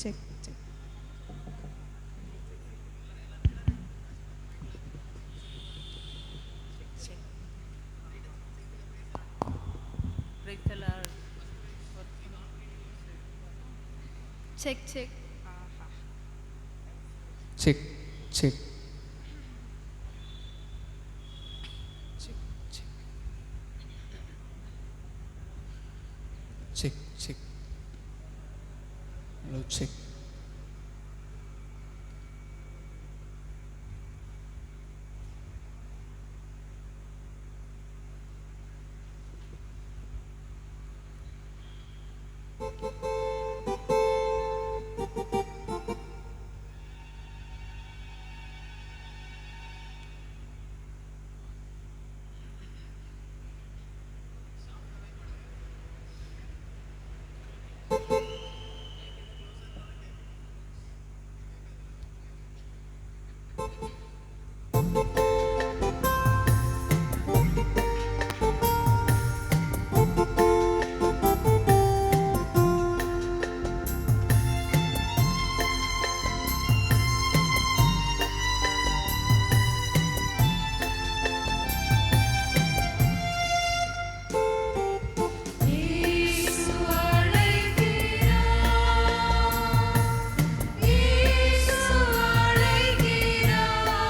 Check check. Check check check check check check. Hello check. இயேசு அழைக்கிறார்.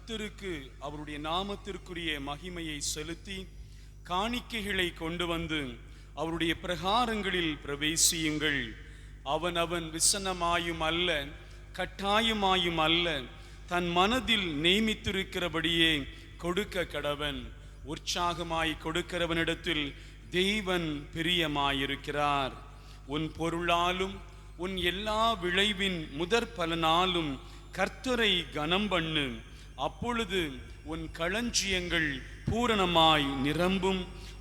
கர்த்தருக்கு அவருடைய நாமத்திற்குரிய மகிமையை செலுத்தி காணிக்கைகளை கொண்டு வந்து அவருடைய பிரகாரங்களில் பிரவேசியுங்கள். அவன் விசனமாயும் அல்ல கட்டாயமாயும் அல்ல, தன் மனதில் நியமித்திருக்கிறபடியே கொடுக்க கடவன். உற்சாகமாய் கொடுக்கிறவனிடத்தில் தேவன் பிரியமாயிருக்கிறார். உன் பொருளாலும் உன் எல்லா விளைவின் முதற் பலனாலும் கர்த்தரை கனம் பண்ணு. அப்பொழுது உன் களஞ்சியங்கள் பூரணமாய் நிரம்பும்,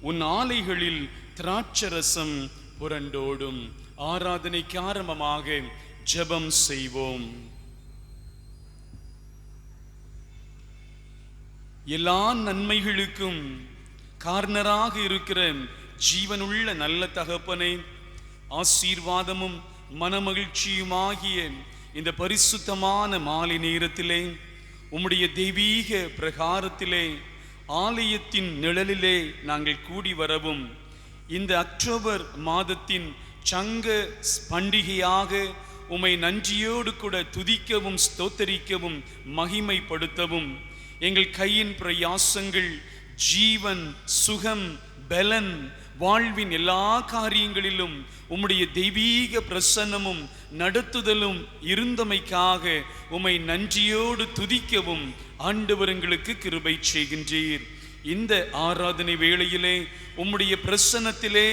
உன் ஆலைகளில் திராட்சரசம் புரண்டோடும். ஆராதனைக்கு ஆரம்பமாக ஜெபம் செய்வோம். எல்லா நன்மைகளுக்கும் காரணராக இருக்கிற ஜீவனுள்ள நல்ல தகப்பனே, ஆசீர்வாதமும் மனமகிழ்ச்சியுமாகிய இந்த பரிசுத்தமான மாலை நேரத்திலே உம்முடைய தெய்வீக பிரகாரத்திலே ஆலயத்தின் நிழலிலே நாங்கள் கூடி வரவும், இந்த அக்டோபர் மாதத்தின் சங்க பண்டிகையாக உம்மை நன்றியோடு கூட துதிக்கவும் ஸ்தோத்தரிக்கவும் மகிமைப்படுத்தவும், எங்கள் கையின் பிரயாசங்கள் ஜீவன் சுகம் பலன் வாழ்வின் எல்லா காரியங்களிலும் உம்முடைய தெய்வீக பிரசன்னமும் நடத்துதலும் இருந்தமைக்காக உம்மை நன்றியோடு துதிக்கவும் ஆண்டவர் எங்களுக்கு கிருபை செய்கின்றீர். இந்த ஆராதனை வேளையிலே உம்முடைய பிரசன்னத்திலே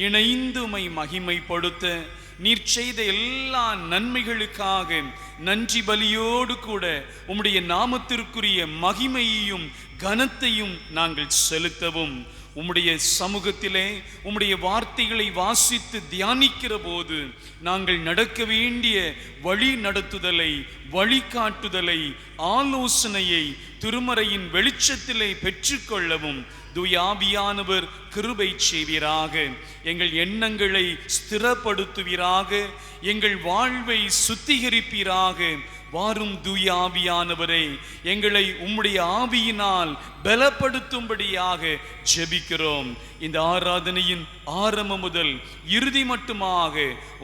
இணைந்து உம்மை மகிமைப்படுத்த நீர் செய்த எல்லா நன்மைகளுக்காக நன்றி பலியோடு கூட உம்முடைய நாமத்திற்குரிய மகிமையையும் கனத்தையும் நாங்கள் செலுத்தவும், உம்முடைய சமூகத்திலே உம்முடைய வார்த்தைகளை வாசித்து தியானிக்கிற போது நாங்கள் நடக்க வேண்டிய வழி நடத்துதலை, வழிகாட்டுதலை, ஆலோசனையை திருமறையின் வெளிச்சத்திலே பெற்றுக்கொள்ளவும் தூயாவியானவர் கிருபை செய்வீராக. எங்கள் எண்ணங்களை ஸ்திரப்படுத்துவீராக, எங்கள் வாழ்வை சுத்திகரிப்பீராக. வாரும் தூயாவியானவரே, எங்களை உம்முடைய ஆவியினால் பலப்படுத்தும்படியாக ஜெபிக்கிறோம். இந்த ஆராதனையின் ஆரம்பம் முதல் இறுதி மட்டுமாக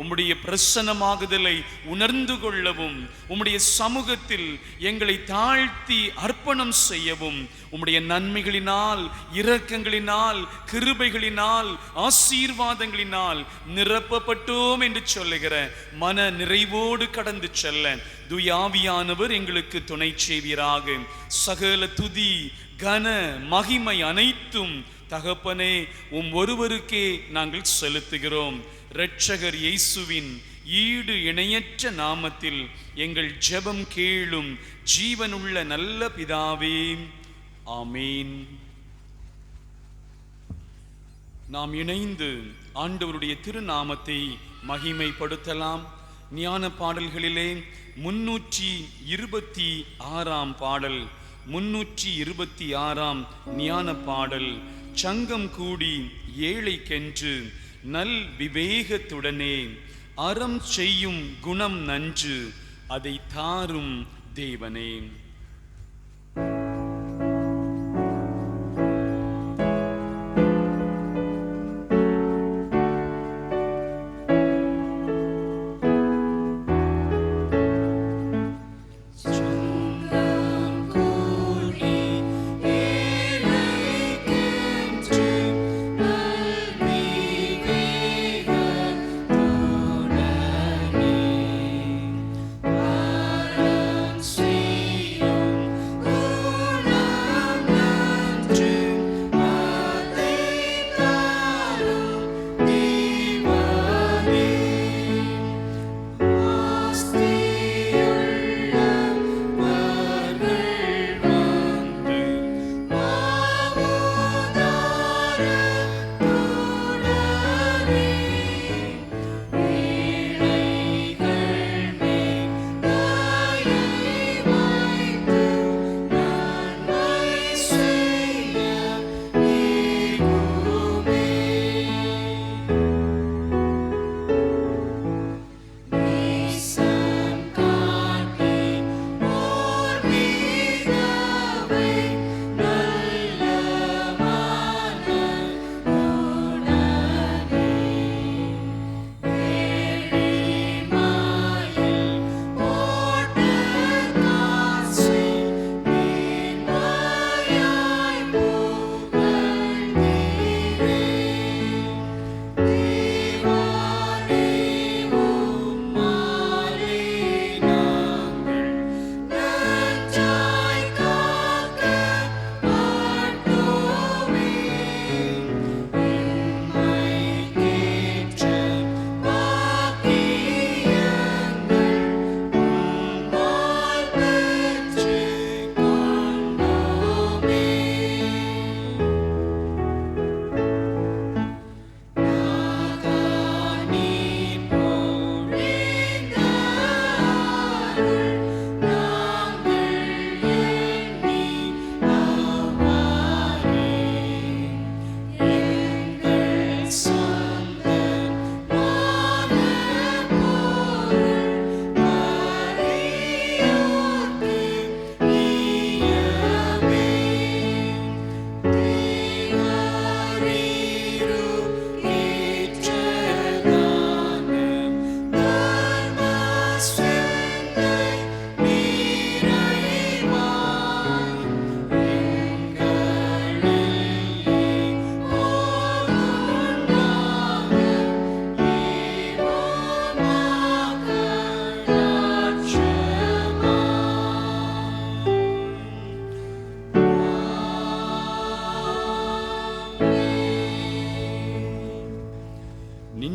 உம்முடைய பிரசன்னமாகுதலை உணர்ந்து கொள்ளவும், உம்முடைய சமூகத்தில் எங்களை தாழ்த்தி அர்ப்பணம் செய்யவும், உம்முடைய நன்மைகளினால், இரக்கங்களினால், கிருபைகளினால், ஆசீர்வாதங்களினால் நிரப்பப்பட்டோம் என்று சொல்லுகிற மன நிறைவோடு கடந்து செல்ல தூயாவியானவர் எங்களுக்கு துணை செய்வீராக. சகல துதி கன மகிமை அனைத்தும் தகப்பனே ஒருவருக்கே நாங்கள் செலுத்துகிறோம். இரட்சகர் இயேசுவின் ஈடு இணையற்ற நாமத்தில் எங்கள் ஜெபம் கேளும் ஜீவனுள்ள நல்ல பிதாவே, ஆமீன். நாம் இணைந்து ஆண்டவருடைய திருநாமத்தை மகிமைப்படுத்தலாம். ஞான பாடல்களிலே 326 பாடல், 326 ஞான பாடல். சங்கம் கூடி ஏழைக்கென்று நல் விவேகத்துடனே அறம் செய்யும் குணம் நன்று, அதை தாரும் தேவனே. See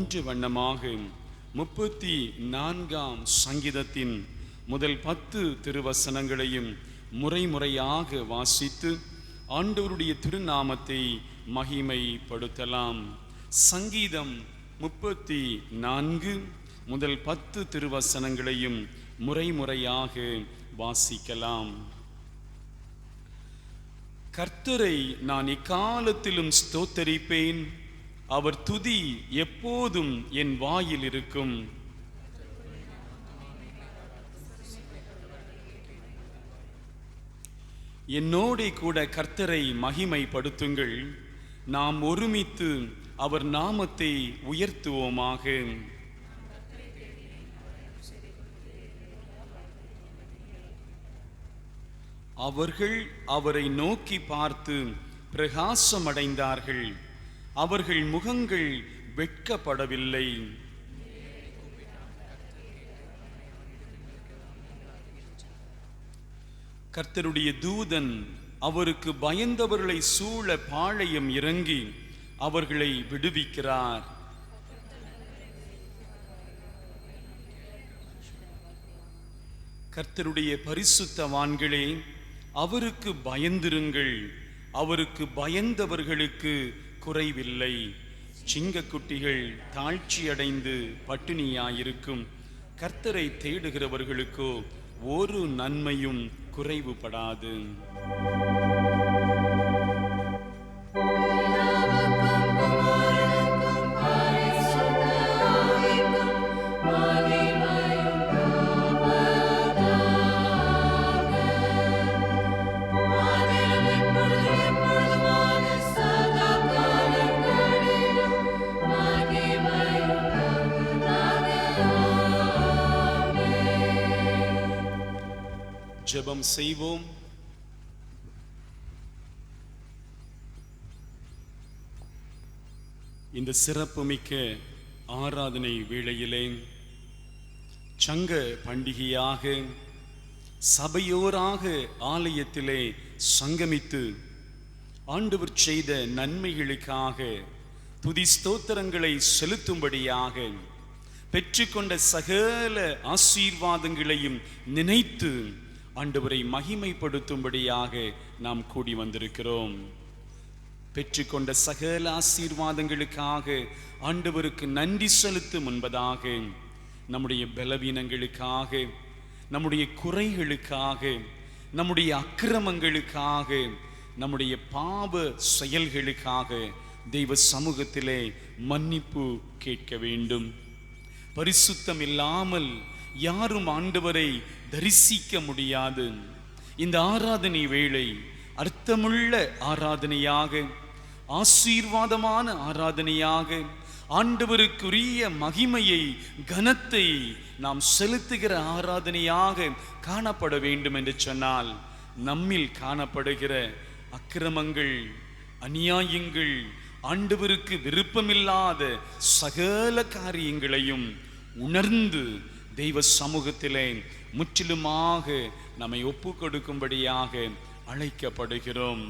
தோன்ற வண்ணமாக 34ஆம் சங்கீதத்தின் முதல் 10 திருவசனங்களையும் முறையாக வாசித்து ஆண்டவருடைய திருநாமத்தை மகிமைப்படுத்தலாம். சங்கீதம் 34 முதல் 10 திருவசனங்களையும் முறையாக வாசிக்கலாம். கர்த்தரை நான் எக்காலத்திலும் ஸ்தோத்தரிப்பேன், அவர் துதி எப்போதும் என் வாயில் இருக்கும். என்னோடே கூட கர்த்தரை மகிமைப்படுத்துங்கள், நாம் ஒருமித்து அவர் நாமத்தை உயர்த்துவோமாக. அவர்கள் அவரை நோக்கி பார்த்து பிரகாசமடைந்தார்கள், அவர்கள் முகங்கள் வெட்கப்படவில்லை. கர்த்தருடைய தூதன் அவருக்கு பயந்தவர்களை சூழ பாளையம் இறங்கி அவர்களை விடுவிக்கிறார். கர்த்தருடைய பரிசுத்தவான்களே, அவருக்கு பயந்திருங்கள், அவருக்கு பயந்தவர்களுக்கு குறைவில்லை. சிங்கக்குட்டிகள் தாழ்ச்சியடைந்து பட்டினியாயிருக்கும், கர்த்தரை தேடுகிறவர்களுக்கோ ஒரு நன்மையும் குறைவுபடாது. ஜெபம் செய்வோம். இந்த சிறப்புமிக்க ஆராதனை வேளையிலே சங்க பண்டிகையாக சபையோராக ஆலயத்திலே சங்கமித்து ஆண்டவர் செய்த நன்மைகளுக்காக துதி ஸ்தோத்திரங்களை செலுத்தும்படியாக பெற்றுக்கொண்ட சகல ஆசீர்வாதங்களையும் நினைத்து ஆண்டவரை மகிமைப்படுத்தும்படியாக நாம் கூடி வந்திருக்கிறோம். பெற்றுக்கொண்ட சகல ஆசீர்வாதங்களுக்காக ஆண்டவருக்கு நன்றி செலுத்தும் முன்பதாக நம்முடைய பலவீனங்களுக்காக, நம்முடைய குறைகளுக்காக, நம்முடைய அக்கிரமங்களுக்காக, நம்முடைய பாவ செயல்களுக்காக தெய்வ சமூகத்திலே மன்னிப்பு கேட்க வேண்டும். பரிசுத்தம் இல்லாமல் யாரும் ஆண்டவரை தரிசிக்க முடியாது. இந்த ஆராதனை வேளை அர்த்தமுள்ள ஆராதனையாக, ஆசீர்வாதமான ஆராதனையாக, ஆண்டவருக்குரிய மகிமையை கனத்தை நாம் செலுத்துகிற ஆராதனையாக காணப்பட வேண்டும் என்று சொன்னால், நம்மில் காணப்படுகிற அக்கிரமங்கள், அநியாயங்கள், ஆண்டவருக்கு விருப்பமில்லாத சகல காரியங்களையும் உணர்ந்து தெய்வ சமூகத்திலே முற்றிலுமாக நம்மை ஒப்பு கொடுக்கும்படியாக அழைக்கப்படுகிறோம்.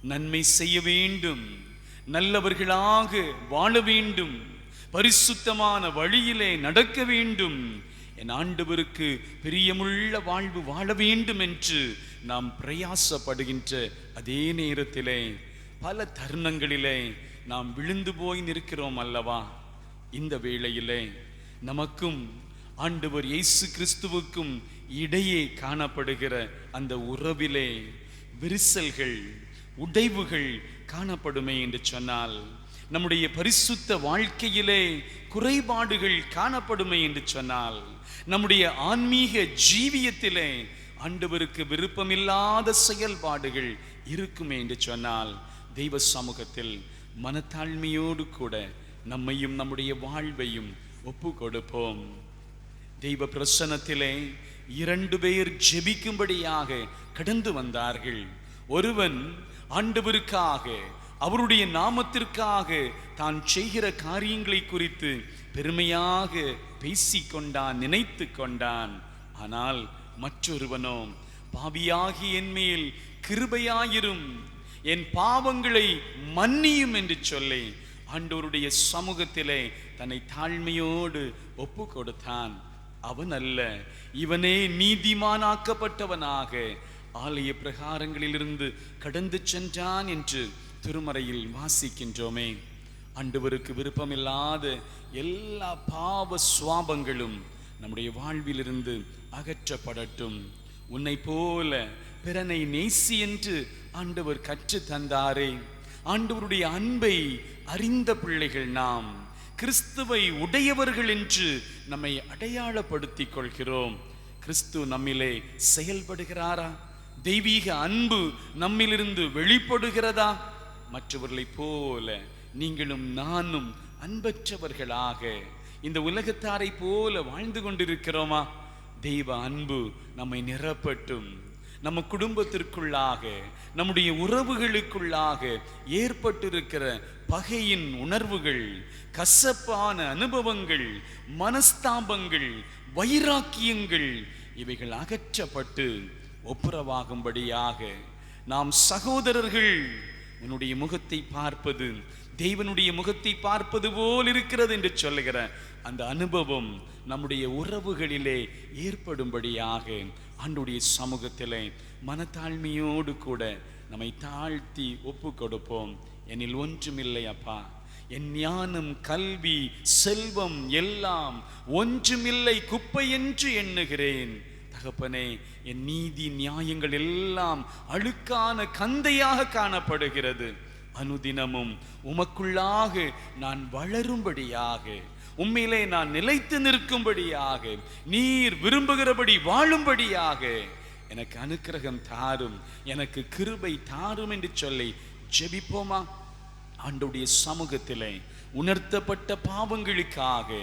நன்மை செய்ய வேண்டும், நல்லவர்களாக வாழ வேண்டும், பரிசுத்தமான வழியிலே நடக்க வேண்டும், என் ஆண்டவருக்கு பிரியமுள்ள வாழ்வு வாழ வேண்டும் என்று நாம் பிரயாசப்படுகின்ற அதே நேரத்திலே பல தருணங்களிலே நாம் விழுந்து போய் நிற்கிறோம் அல்லவா? இந்த வேளையிலே நமக்கும் ஆண்டவர் இயேசு கிறிஸ்துவுக்கும் இடையே காணப்படுகிற அந்த உறவிலே விரிசல்கள், உடைவுகள் காணப்படுமே என்று சொன்னால், நம்முடைய பரிசுத்த வாழ்க்கையிலே குறைபாடுகள் காணப்படுமே என்று சொன்னால், நம்முடைய ஆன்மீக ஜீவியத்திலே ஆண்டவருக்கு விருப்பமில்லாத செயல்பாடுகள் இருக்குமே என்று சொன்னால், தெய்வ சமூகத்தில் மனத்தாழ்மையோடு கூட நம்மையும் நம்முடைய வாழ்வையும் ஒப்பு கொடுப்போம். தெய்வ பிரசன்னத்திலே 2 பேர் ஜெபிக்கும்படியாக கடந்து வந்தார்கள். ஒருவன் ஆண்டவருக்காக, அவருடைய நாமத்திற்காக தான் செய்கிற காரியங்களை குறித்து பெருமையாக பேசிக்கொண்டான், நினைத்து கொண்டான். ஆனால் மற்றொருவனோ, பாவியாகி என் மேல் கிருபையாயிரும், என் பாவங்களை மன்னியும் என்று சொல்லி ஆண்டவருடைய சமூகத்திலே தன்னை தாழ்மையோடு ஒப்பு கொடுத்தான். அவன் அல்ல, இவனே நீதிமானாக்கப்பட்டவனாக ஆலய பிரகாரங்களிலிருந்து கடந்து சென்றான் என்று திருமறையில் வாசிக்கின்றோமே. ஆண்டவருக்கு விருப்பமில்லாத எல்லா பாவ சுவாபங்களும் நம்முடைய வாழ்விலிருந்து அகற்றப்படட்டும். உன்னை போல பிறனை நேசி என்று ஆண்டவர் கற்று தந்தாரே. ஆண்டவருடைய அன்பை அறிந்த பிள்ளைகள் நாம் கிறிஸ்துவை உடையவர்கள் என்று நம்மை அடையாளப்படுத்திக் கொள்கிறோம். கிறிஸ்து நம்மிலே செயல்படுகிறாரா? தெய்வீக அன்பு நம்மிலிருந்து வெளிப்படுகிறதா? மற்றவர்களைப் போல நீங்களும் நானும் அன்பற்றவர்களாக இந்த உலகத்தாரை போல வாழ்ந்து கொண்டிருக்கிறோமா? தெய்வ அன்பு நம்மை நிரப்பட்டும். நம்ம குடும்பத்திற்குள்ளாக, நம்முடைய உறவுகளுக்குள்ளாக ஏற்பட்டிருக்கிற பகையின் உணர்வுகள், கசப்பான அனுபவங்கள், மனஸ்தாபங்கள், வைராக்கியங்கள் இவைகள் அகற்றப்பட்டு ஒப்புரவாகும்படியாக நாம் சகோதரர்கள் உன்னுடைய முகத்தை பார்ப்பது தேவனுடைய முகத்தை பார்ப்பது போல் இருக்கிறது என்று சொல்லுகிற அந்த அனுபவம் நம்முடைய உறவுகளிலே ஏற்படும்படியாக ஆண்டவருடைய சமூகத்திலே மனத்தாழ்மையோடு கூட நம்மை தாழ்த்தி ஒப்பு கொடுப்போம். என்னில் ஒன்றுமில்லை அப்பா, என் ஞானம், கல்வி, செல்வம் எல்லாம் ஒன்றுமில்லை, குப்பை என்று எண்ணுகிறேன். தகப்பனே, என் நீதி நியாயங்கள் எல்லாம் அழுக்கான கந்தையாக காணப்படுகிறது. அனுதினமும் உமக்குள்ளாக நான் வளரும்படியாக, உம்மிலே நான் நிலைத்து நிற்கும்படியாக, நீர் விரும்புகிறபடி வாழும்படியாக எனக்கு அனுக்கிரகம் தாரும், எனக்கு கிருபை தாரும் என்று சொல்லி ஜெபிப்போமா? ஆண்டவருடைய சமூகத்திலே உணர்த்தப்பட்ட பாவங்களுக்காக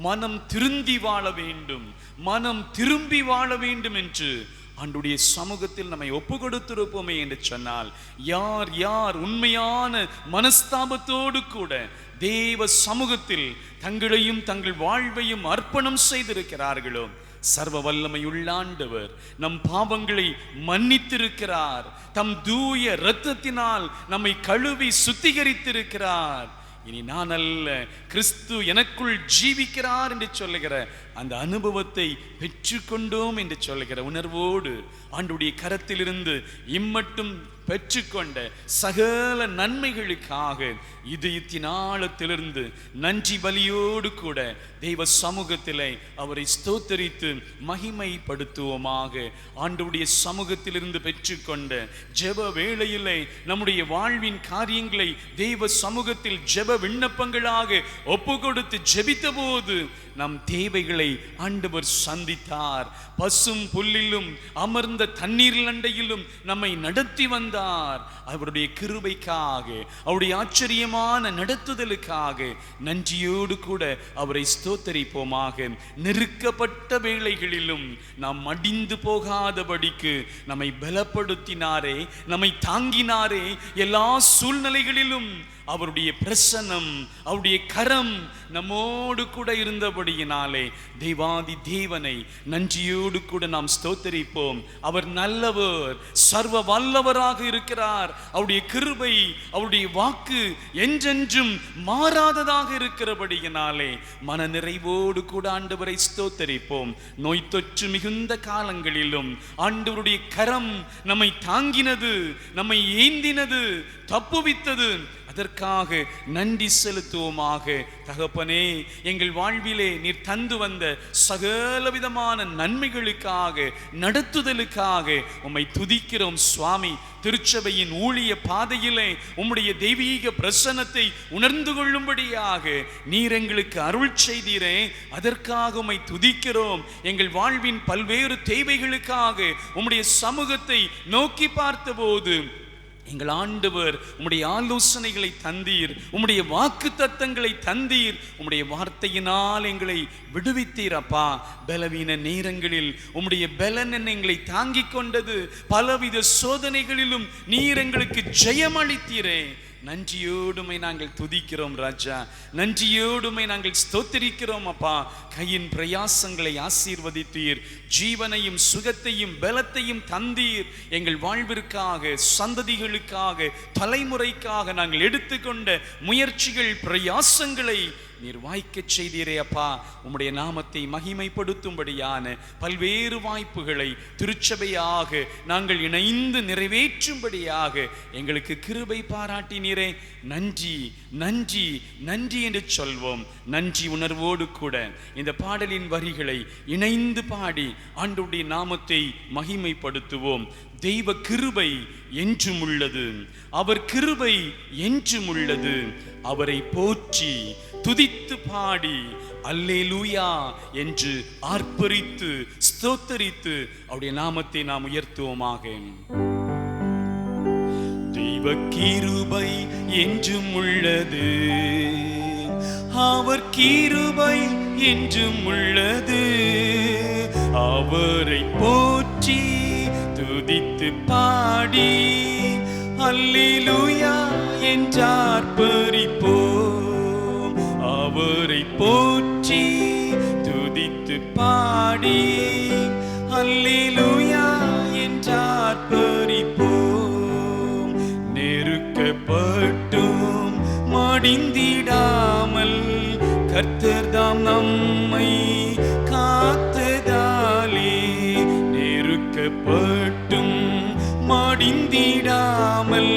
மனம் திருந்தி வாழ வேண்டும், மனம் திரும்பி வாழ வேண்டும் என்று ஆண்டவருடைய சமூகத்தில் நம்மை ஒப்பு கொடுத்திருப்போமே என்று சொன்னால், யார் யார் உண்மையான மனஸ்தாபத்தோடு கூட தேவ சமூகத்தில் தங்களையும் தங்கள் வாழ்வையும் அர்ப்பணம் செய்திருக்கிறார்களோ, சர்வ வல்லமையுள்ள ஆண்டவர் நம் பாவங்களை மன்னித்திருக்கிறார். தம் தூய இரத்தத்தினால் நம்மை கழுவி சுத்திகரித்திருக்கிறார். இனி நான் அல்ல, கிறிஸ்து எனக்குள் ஜீவிக்கிறார் என்று சொல்லுகிற அந்த அனுபவத்தை பெற்றுக்கொண்டோம் என்று சொல்லுகிற உணர்வோடு ஆண்டவருடைய கரத்திலிருந்து இம்மட்டும் பெற்றுக்கொண்ட சகல நன்மைகளுக்காக இதயத்தின் ஆழத்திலிருந்து நன்றி பலியோடு கூட தெய்வ சமூகத்திலே அவரை ஸ்தோத்தரித்து மகிமைப்படுத்துவோமாக. ஆண்டவருடைய சமூகத்திலிருந்து பெற்றுக்கொண்ட ஜெப வேளையிலே நம்முடைய வாழ்வின் காரியங்களை தெய்வ சமூகத்தில் ஜெப விண்ணப்பங்களாக ஒப்பு கொடுத்து ஜெபித்த போது நம் தேவைகளை ஆண்டவர் சந்தித்தார். பசும் புல்லிலும் அமர்ந்த தண்ணீர் அண்டையிலும் நம்மை நடத்தி வந்தார். அவருடைய கிருபைக்காக, அவருடைய ஆச்சரியமான நடத்துதலுக்காக நன்றியோடு கூட அவரை ஸ்தோத்தரிப்போமாக. நெருக்கப்பட்ட வேளைகளிலும் நாம் மடிந்து போகாதபடிக்கு நம்மை பலப்படுத்தினாரே, நம்மை தாங்கினாரே. எல்லா சூழ்நிலைகளிலும் அவருடைய பிரசன்னம், அவருடைய கரம் நம்மோடு கூட இருந்தபடியினாலே தெய்வாதி தேவனை நன்றியோடு கூட நாம் ஸ்தோத்தரிப்போம். அவர் நல்லவர், சர்வ வல்லவராக இருக்கிறார். அவருடைய கிருபை, அவருடைய வாக்கு என்றென்றும் மாறாததாக இருக்கிறபடியினாலே மன நிறைவோடு கூட ஆண்டவரை ஸ்தோத்தரிப்போம். நோய் தொற்று மிகுந்த காலங்களிலும் ஆண்டவருடைய கரம் நம்மை தாங்கினது, நம்மை ஏந்தினது, தப்புவித்தது. அதற்காக நன்றி செலுத்துவோமாக. தகப்பனே, எங்கள் வாழ்விலே நீர் தந்து வந்த சகலவிதமான நன்மைகளுக்காக, நடத்துதலுக்காக உம்மை துதிக்கிறோம் சுவாமி. திருச்சபையின் ஊழிய பாதையிலே உம்முடைய தெய்வீக பிரசன்னத்தை உணர்ந்து கொள்ளும்படியாக நீர் எங்களுக்கு அருள் செய்தீரே, அதற்காக உம்மை துதிக்கிறோம். எங்கள் வாழ்வின் பல்வேறு தேவைகளுக்காக உம்முடைய சமூகத்தை நோக்கி பார்த்தபோது எங்கள் ஆண்டவர் உம்முடைய ஆலோசனைகளை தந்தீர், உம்முடைய வாக்கு தத்தங்களை தந்தீர், உம்முடைய வார்த்தையினால் எங்களை விடுவித்தீர் அப்பா. பலவீன நேரங்களில் உம்முடைய பலன் எங்களை தாங்கிக் கொண்டது. பலவித சோதனைகளிலும் நீர் எங்களுக்கு ஜெயம் அளித்தீரே. நன்றியோடுமை நாங்கள் துதிக்கிறோம் ராஜா, நன்றியோடுமை நாங்கள் ஸ்தோத்திரிக்கிறோம் அப்பா. கையின் பிரயாசங்களை ஆசீர்வதித்தீர், ஜீவனையும் சுகத்தையும் பலத்தையும் தந்தீர். எங்கள் வாழ்விற்காக, சந்ததிகளுக்காக, தலைமுறைக்காக நாங்கள் எடுத்துக்கொண்ட முயற்சிகள், பிரயாசங்களை நீர் வாய்க்கச் செய்தீரே அப்பா. உம்முடைய நாமத்தை மகிமைப்படுத்தும்படியான பல்வேறு வாய்ப்புகளை திருச்சபையாக நாங்கள் இணைந்து நிறைவேற்றும்படியாக எங்களுக்கு கிருபை பாராட்டினீரே. நன்றி நன்றி நன்றி என்று சொல்வோம். நன்றி உணர்வோடு கூட இந்த பாடலின் வரிகளை இணைந்து பாடி ஆண்டவருடைய நாமத்தை மகிமைப்படுத்துவோம். தெய்வ கிருபை என்றும் உள்ளது, அவர் கிருபை என்றும் உள்ளது. அவரை போற்றி துதித்து பாடி அல்லேலூயா என்று ஆர்ப்பரித்து ஸ்தோத்தரித்து அவருடைய நாமத்தை நாம் உயர்த்துவோமாக. தெய்வ கிருபை என்றும் உள்ளது, அவர் கிருபை என்றும் உள்ளது. அவரை போற்றி துதித்து பாடி அல்லேலூயா என்றார்ப்பரிப்போம். அவரை போற்றி துதித்து பாடி அல்லேலூயா என்றார்ப்பரிப்போம். நெருக்கப்பட்டும் மடிந்திடாமல் கர்த்தர்தாம் நம்மை காத்ததாலே, நெருக்கப்பட்டும் மடிந்திடாமல்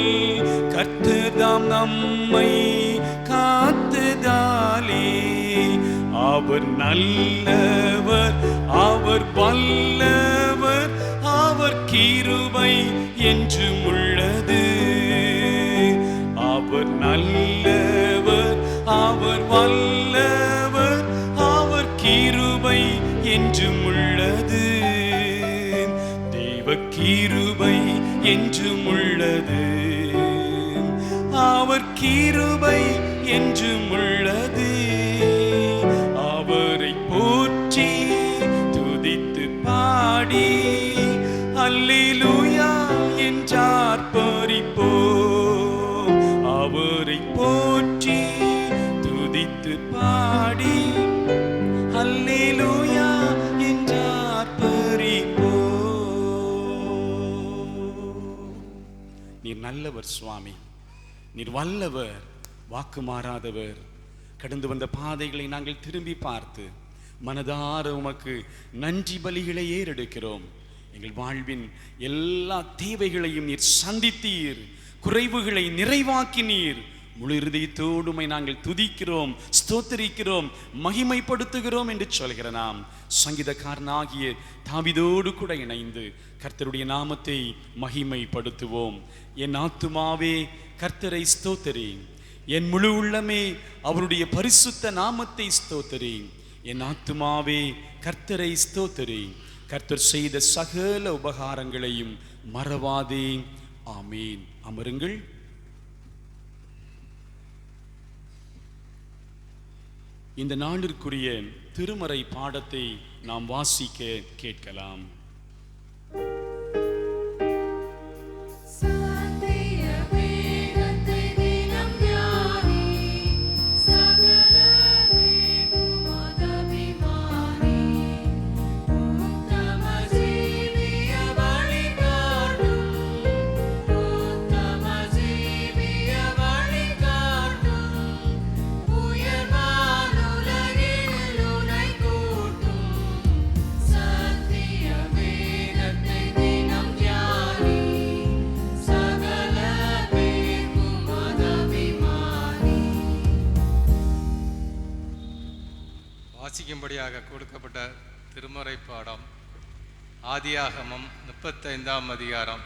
கர்த்தர்தாம் நம்மை காத்ததாலே, அவர் நல்லவர், அவர் வல்லவர், அவர் கிருபை என்றும் உள்ளது. அவர் நல்லவர், அவர் வல்லவர், அவர் கிருபை என்றும் உள்ளது. தெய்வ கிருபை என்றும் உள்ளது, அவர் கிருபை என்றும் உள்ளது. அவரை போற்றி துதித்து பாடி அல்லேலூயா என்றார்ப்பரிப்போம். அவரை போற்றி துதித்து பாடி அல்லேலூயா என்றார்ப்பரிப்போம். நீர் நல்லவர் சுவாமி, நீர் வல்லவர், வாக்கு மாறாதவர். கடந்து வந்த பாதைகளை நாங்கள் திரும்பி பார்த்து மனதார உமக்கு நன்றி பலிகளை ஏறெடுக்கிறோம். எங்கள் வாழ்வின் எல்லா தேவைகளையும் நீர் சந்தித்தீர், குறைவுகளை நிறைவாக்கினீர். முழு இருதயத்தோடுமை நாங்கள் துதிக்கிறோம், ஸ்தோத்திரிக்கிறோம், மகிமைப்படுத்துகிறோம் என்று சொல்கிற நாம் சங்கீதக்காரனாகிய தாவீதோடு கூட இணைந்து கர்த்தருடைய நாமத்தை மகிமைப்படுத்துவோம். என் ஆத்துமாவே கர்த்தரை ஸ்தோத்திரி, என் முழு உள்ளமே அவருடைய பரிசுத்த நாமத்தை ஸ்தோத்திரி. என் ஆத்துமாவே கர்த்தரை ஸ்தோத்திரி, கர்த்தர் செய்த சகல உபகாரங்களையும் மறவாதே. ஆமீன். அமருங்கள். இந்த நாளிற்குரிய திருமறை பாடத்தை நாம் வாசிக்க கேட்கலாம். வாசிக்கும்படியாக கொடுக்கப்பட்ட திருமறை பாடம் ஆதியாகமம் 35ஆம் அதிகாரம்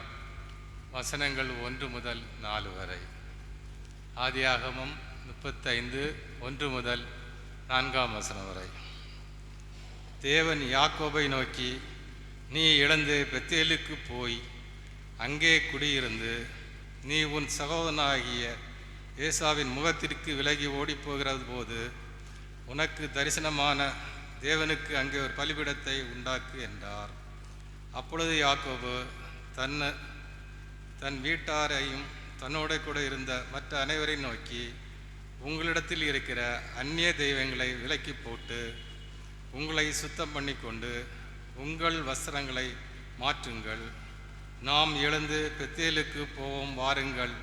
வசனங்கள் 1 முதல் 4 வரை. ஆதியாகமம் 35 1 முதல் 4ஆம் வசனம் வரை. தேவன் யாக்கோபை நோக்கி, நீ இழந்து பெத்தேலுக்கு போய் அங்கே குடியிருந்து நீ உன் சகோதரனாகிய ஏசாவின் முகத்திற்கு விலகி ஓடிப்போகிறது போது உனக்கு தரிசனமான தேவனுக்கு அங்கே ஒரு பலிபீடத்தை உண்டாக்கு என்றார். அப்பொழுது யாக்கோபு தன் வீட்டாரையும் தன்னோட கூட இருந்த மற்ற அனைவரையும் நோக்கி, உங்களிடத்தில் இருக்கிற அந்நிய தெய்வங்களை விலக்கி போட்டு உங்களை சுத்தம் பண்ணி கொண்டு உங்கள் வஸ்திரங்களை மாற்றுங்கள். நாம் எழுந்து பெத்தேலுக்கு போவோம், வாருங்கள்.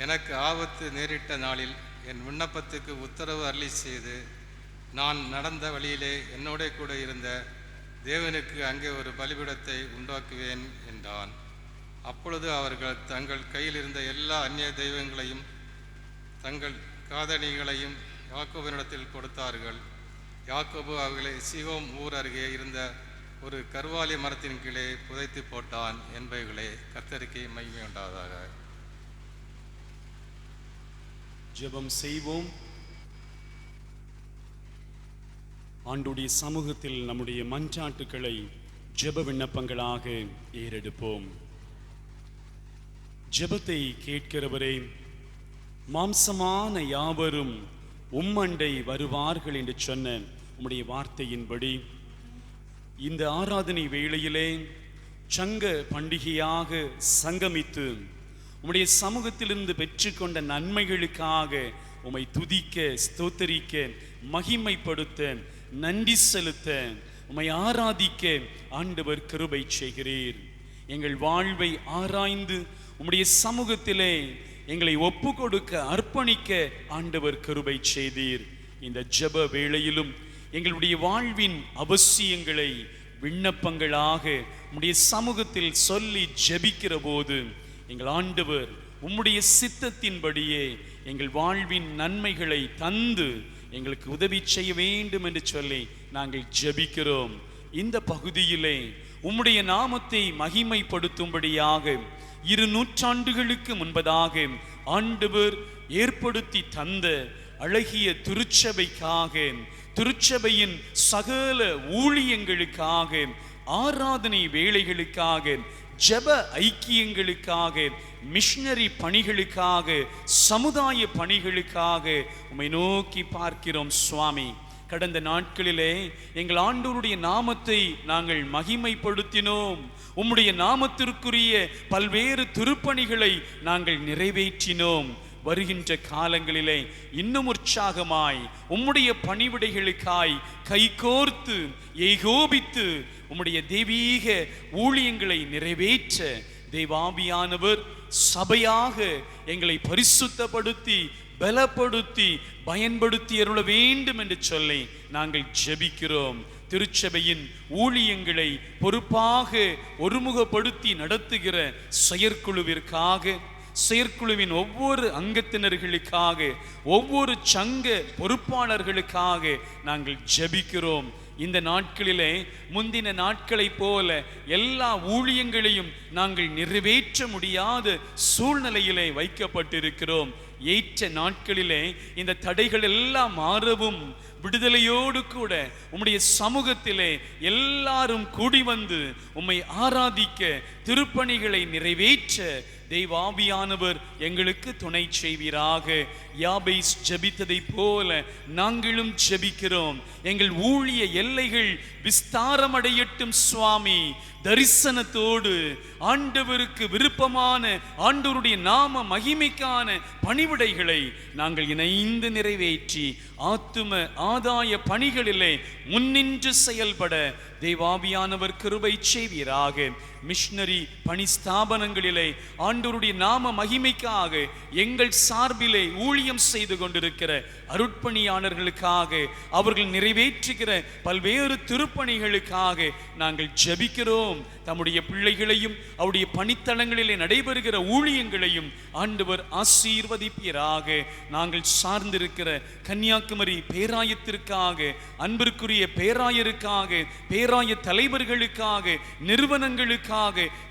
எனக்கு ஆபத்து நேரிட்ட நாளில் என் விண்ணப்பத்துக்கு உத்தரவு அருளி செய்து நான் நடந்த வழியிலே என்னோட கூட இருந்த தேவனுக்கு அங்கே ஒரு பலிபீடத்தை உண்டாக்குவேன் என்றான். அப்பொழுது அவர்கள் தங்கள் கையில் இருந்த எல்லா அந்நிய தெய்வங்களையும் தங்கள் காதணிகளையும் யாக்கோபினிடத்தில் கொடுத்தார்கள். யாக்கோபு அவர்களை சீகோம் ஊர் அருகே இருந்த ஒரு கர்வாலி மரத்தின் கீழே புதைத்து போட்டான் என்பவைகளே. கர்த்தருக்கு மகிமை உண்டாதாக. ஜெபம் செய்வோம். ஆண்டுடைய சமூகத்தில் நம்முடைய மன்றாட்டுக்களை ஜெப விண்ணப்பங்களாக ஏறெடுப்போம். ஜெபத்தை கேட்கிறவரே, மாம்சமான யாவரும் உம்மண்டை வருவார்கள் என்று சொன்ன உம்முடைய வார்த்தையின்படி இந்த ஆராதனை வேளையிலே சங்க பண்டிகையாக சங்கமித்து உம்முடைய சமூகத்திலிருந்து பெற்றுக்கொண்ட நன்மைகளுக்காக உம்மை துதிக்க, ஸ்தோத்தரிக்க, மகிமைப்படுத்த, நன்றி செலுத்த, உம்மை ஆராதிக்க ஆண்டவர் கிருபை செய்கிறீர். எங்கள் வாழ்வை ஆராய்ந்து உம்முடைய சமூகத்திலே எங்களை ஒப்பு கொடுக்க, அர்ப்பணிக்க ஆண்டவர் கிருபை செய்தீர். இந்த ஜெப வேளையிலும் எங்களுடைய வாழ்வின் அவசியங்களை விண்ணப்பங்களாக உம்முடைய சமூகத்தில் சொல்லி ஜெபிக்கிற போது எங்கள் ஆண்டவர் உம்முடைய சித்தத்தின்படியே எங்கள் வாழ்வின் நன்மைகளை தந்து எங்களுக்கு உதவி செய்ய வேண்டும் என்று சொல்லி நாங்கள் ஜெபிக்கிறோம். இந்த பகுதியிலே உம்முடைய நாமத்தை மகிமைப்படுத்தும்படியாக 2 நூற்றாண்டுகளுக்கு முன்பதாக ஆண்டவர் ஏற்படுத்தி தந்த அழகிய திருச்சபைக்காக, திருச்சபையின் சகல ஊழியங்களுக்காக, ஆராதனை வேளைகளுக்காக, ஜெப ஐக்கியங்களுக்காக, மிஷனரி பணிகளுக்காக, சமுதாய பணிகளுக்காக உம்மை நோக்கி பார்க்கிறோம் சுவாமி. கடந்த நாட்களிலே எங்கள் ஆண்டவருடைய நாமத்தை நாங்கள் மகிமைப்படுத்தினோம். உம்முடைய நாமத்திற்குரிய பல்வேறு திருப்பணிகளை நாங்கள் நிறைவேற்றினோம். வருகின்ற காலங்களிலே இன்னும் உற்சாகமாய் உம்முடைய பணிவிடைகளுக்காய் கைகோர்த்து ஏகோபித்து உம்முடைய தெய்வீக ஊழியங்களை நிறைவேற்ற தேவாவியானவர் சபையாக எங்களை பரிசுத்தப்படுத்தி, பலப்படுத்தி, பயன்படுத்தி அருள வேண்டும் என்று சொல்லி நாங்கள் ஜெபிக்கிறோம். திருச்சபையின் ஊழியங்களை பொறுப்பாக ஒருமுகப்படுத்தி நடத்துகிற செயற்குழுவிற்காக, செயற்குழுவின் ஒவ்வொரு அங்கத்தினர்களுக்காக, ஒவ்வொரு சங்க பொறுப்பாளர்களுக்காக நாங்கள் ஜெபிக்கிறோம். இந்த நாட்களிலே முந்தின நாட்களைப் போல எல்லா ஊழியங்களையும் நாங்கள் நிறைவேற்ற முடியாத சூழ்நிலையிலே வைக்கப்பட்டிருக்கிறோம். ஏற்ற நாட்களிலே இந்த தடைகள் எல்லாம் மாறவும், விடுதலையோடு கூட உம்முடைய சமூகத்திலே எல்லாரும் கூடி வந்து உம்மை ஆராதிக்க, திருப்பணிகளை நிறைவேற்ற தெய்வாவியானவர் எங்களுக்கு துணை செய்வீராக. யாபேஸ் ஜெபித்ததை போல நாங்களும் ஜெபிக்கிறோம். எங்கள் ஊழிய எல்லைகள் விஸ்தாரமடையட்டும் சுவாமி. தரிசனத்தோடு ஆண்டவருக்கு விருப்பமான, ஆண்டவருடைய நாம மகிமைக்கான பணிவிடைகளை நாங்கள் இணைந்து நிறைவேற்றி ஆத்தும ஆதாய பணிகளிலே முன்னின்று செயல்பட தேவாவியானவர் கிருபை செய்வீராக. மிஷனரி பணி ஸ்தாபனங்களிலே ஆண்டவருடைய நாம மகிமைக்காக எங்கள் சார்பிலே ஊழியம் செய்து கொண்டிருக்கிற அருட்பணியாளர்களுக்காக, அவர்கள் நிறைவேற்றுகிற பல்வேறு திருப்பணிகளுக்காக நாங்கள் ஜெபிக்கிறோம். தம்முடைய பிள்ளைகளையும் அவருடைய பணித்தளங்களிலே நடைபெறுகிற ஊழியங்களையும் ஆண்டவர் ஆசீர்வதிப்பீராக. நாங்கள் சார்ந்திருக்கிற கன்னியாகுமரி பேராயத்திற்காக, அன்பிற்குரிய பேராயருக்காக, பேராய தலைவர்களுக்காக, நிறுவனங்களுக்காக,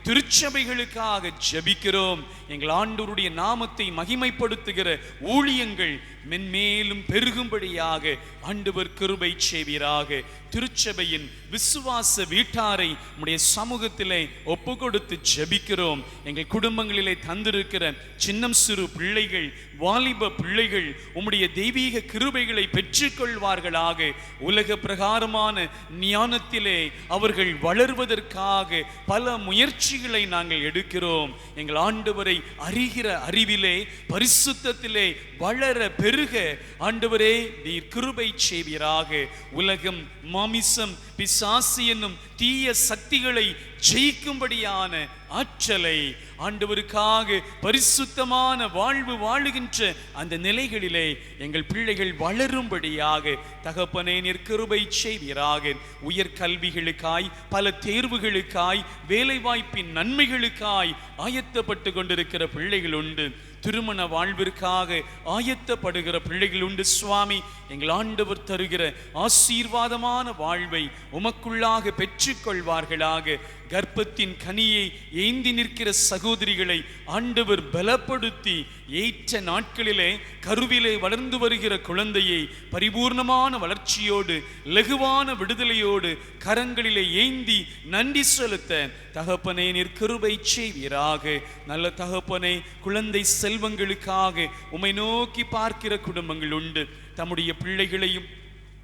திருச்சபைகளுக்காக ஜெபிக்கிறோம். எங்கள் ஆண்டவருடைய நாமத்தை மகிமைப்படுத்துகிற ஊழியங்கள் மென்மேலும் பெருகும்படியாக ஆண்டவர் கிருபை செய்வீராக. திருச்சபையின் விசுவாச வீட்டாரை உம்முடைய சமூக சமூகத்திலே ஒப்பு கொடுத்து ஜெபிக்கிறோம். எங்கள் குடும்பங்களிலே தந்திருக்கிற சின்னம் சிறு பிள்ளைகள், வாலிப பிள்ளைகள் உம்முடைய தெய்வீக கிருபைகளை பெற்றுக்கொள்வார்களாக. உலக பிரகாரமான ஞானத்திலே அவர்கள் வளர்வதற்காக பல முயற்சிகளை நாங்கள் எடுக்கிறோம். எங்கள் ஆண்டவரை அறிகிற அறிவிலே, பரிசுத்தத்திலே வளர பெருக ஆண்டவரே நீர் கிருபை செய்வீராக. உலகம், மாமிசம், பிசாசு என்னும் தீய சக்திகளை ஜெயிக்கும்படியான ஆற்றலை ஆண்டவருக்காக பரிசுத்தமான வாழ்வு வாழுகின்ற அந்த நிலைகளிலே எங்கள் பிள்ளைகள் வளரும்படியாக தகப்பனே நீர் கிருபை செய்வீராக. உயர் கல்விகளுக்காய், பல தேர்வுகளுக்காய், வேலைவாய்ப்பின் நன்மைகளுக்காய் ஆயத்தப்பட்டு கொண்டிருக்கிற பிள்ளைகள் உண்டு. திருமண வாழ்விற்காக ஆயத்தப்படுகிற பிள்ளைகள் உண்டு. சுவாமி, எங்கள் ஆண்டவர் தருகிற ஆசீர்வாதமான வாழ்வை உமக்குள்ளாக பெற்றுக்கொள்வார்களாக. கர்ப்பத்தின் கனியை ஏந்தி நிற்கிற சகோதரிகளை ஆண்டவர் பலப்படுத்தி ஏற்ற நாட்களிலே கருவிலே வளர்ந்து வருகிற குழந்தையை பரிபூர்ணமான வளர்ச்சியோடு, லகுவான விடுதலையோடு கரங்களிலே ஏந்தி நன்றி செலுத்த தகப்பனே நீர் கிருபை செய்வீராக. நல்ல தகப்பனே, குழந்தை செல்வங்களுக்காக உம்மை நோக்கி பார்க்கிற குடும்பங்கள் உண்டு. தம்முடைய பிள்ளைகளையும்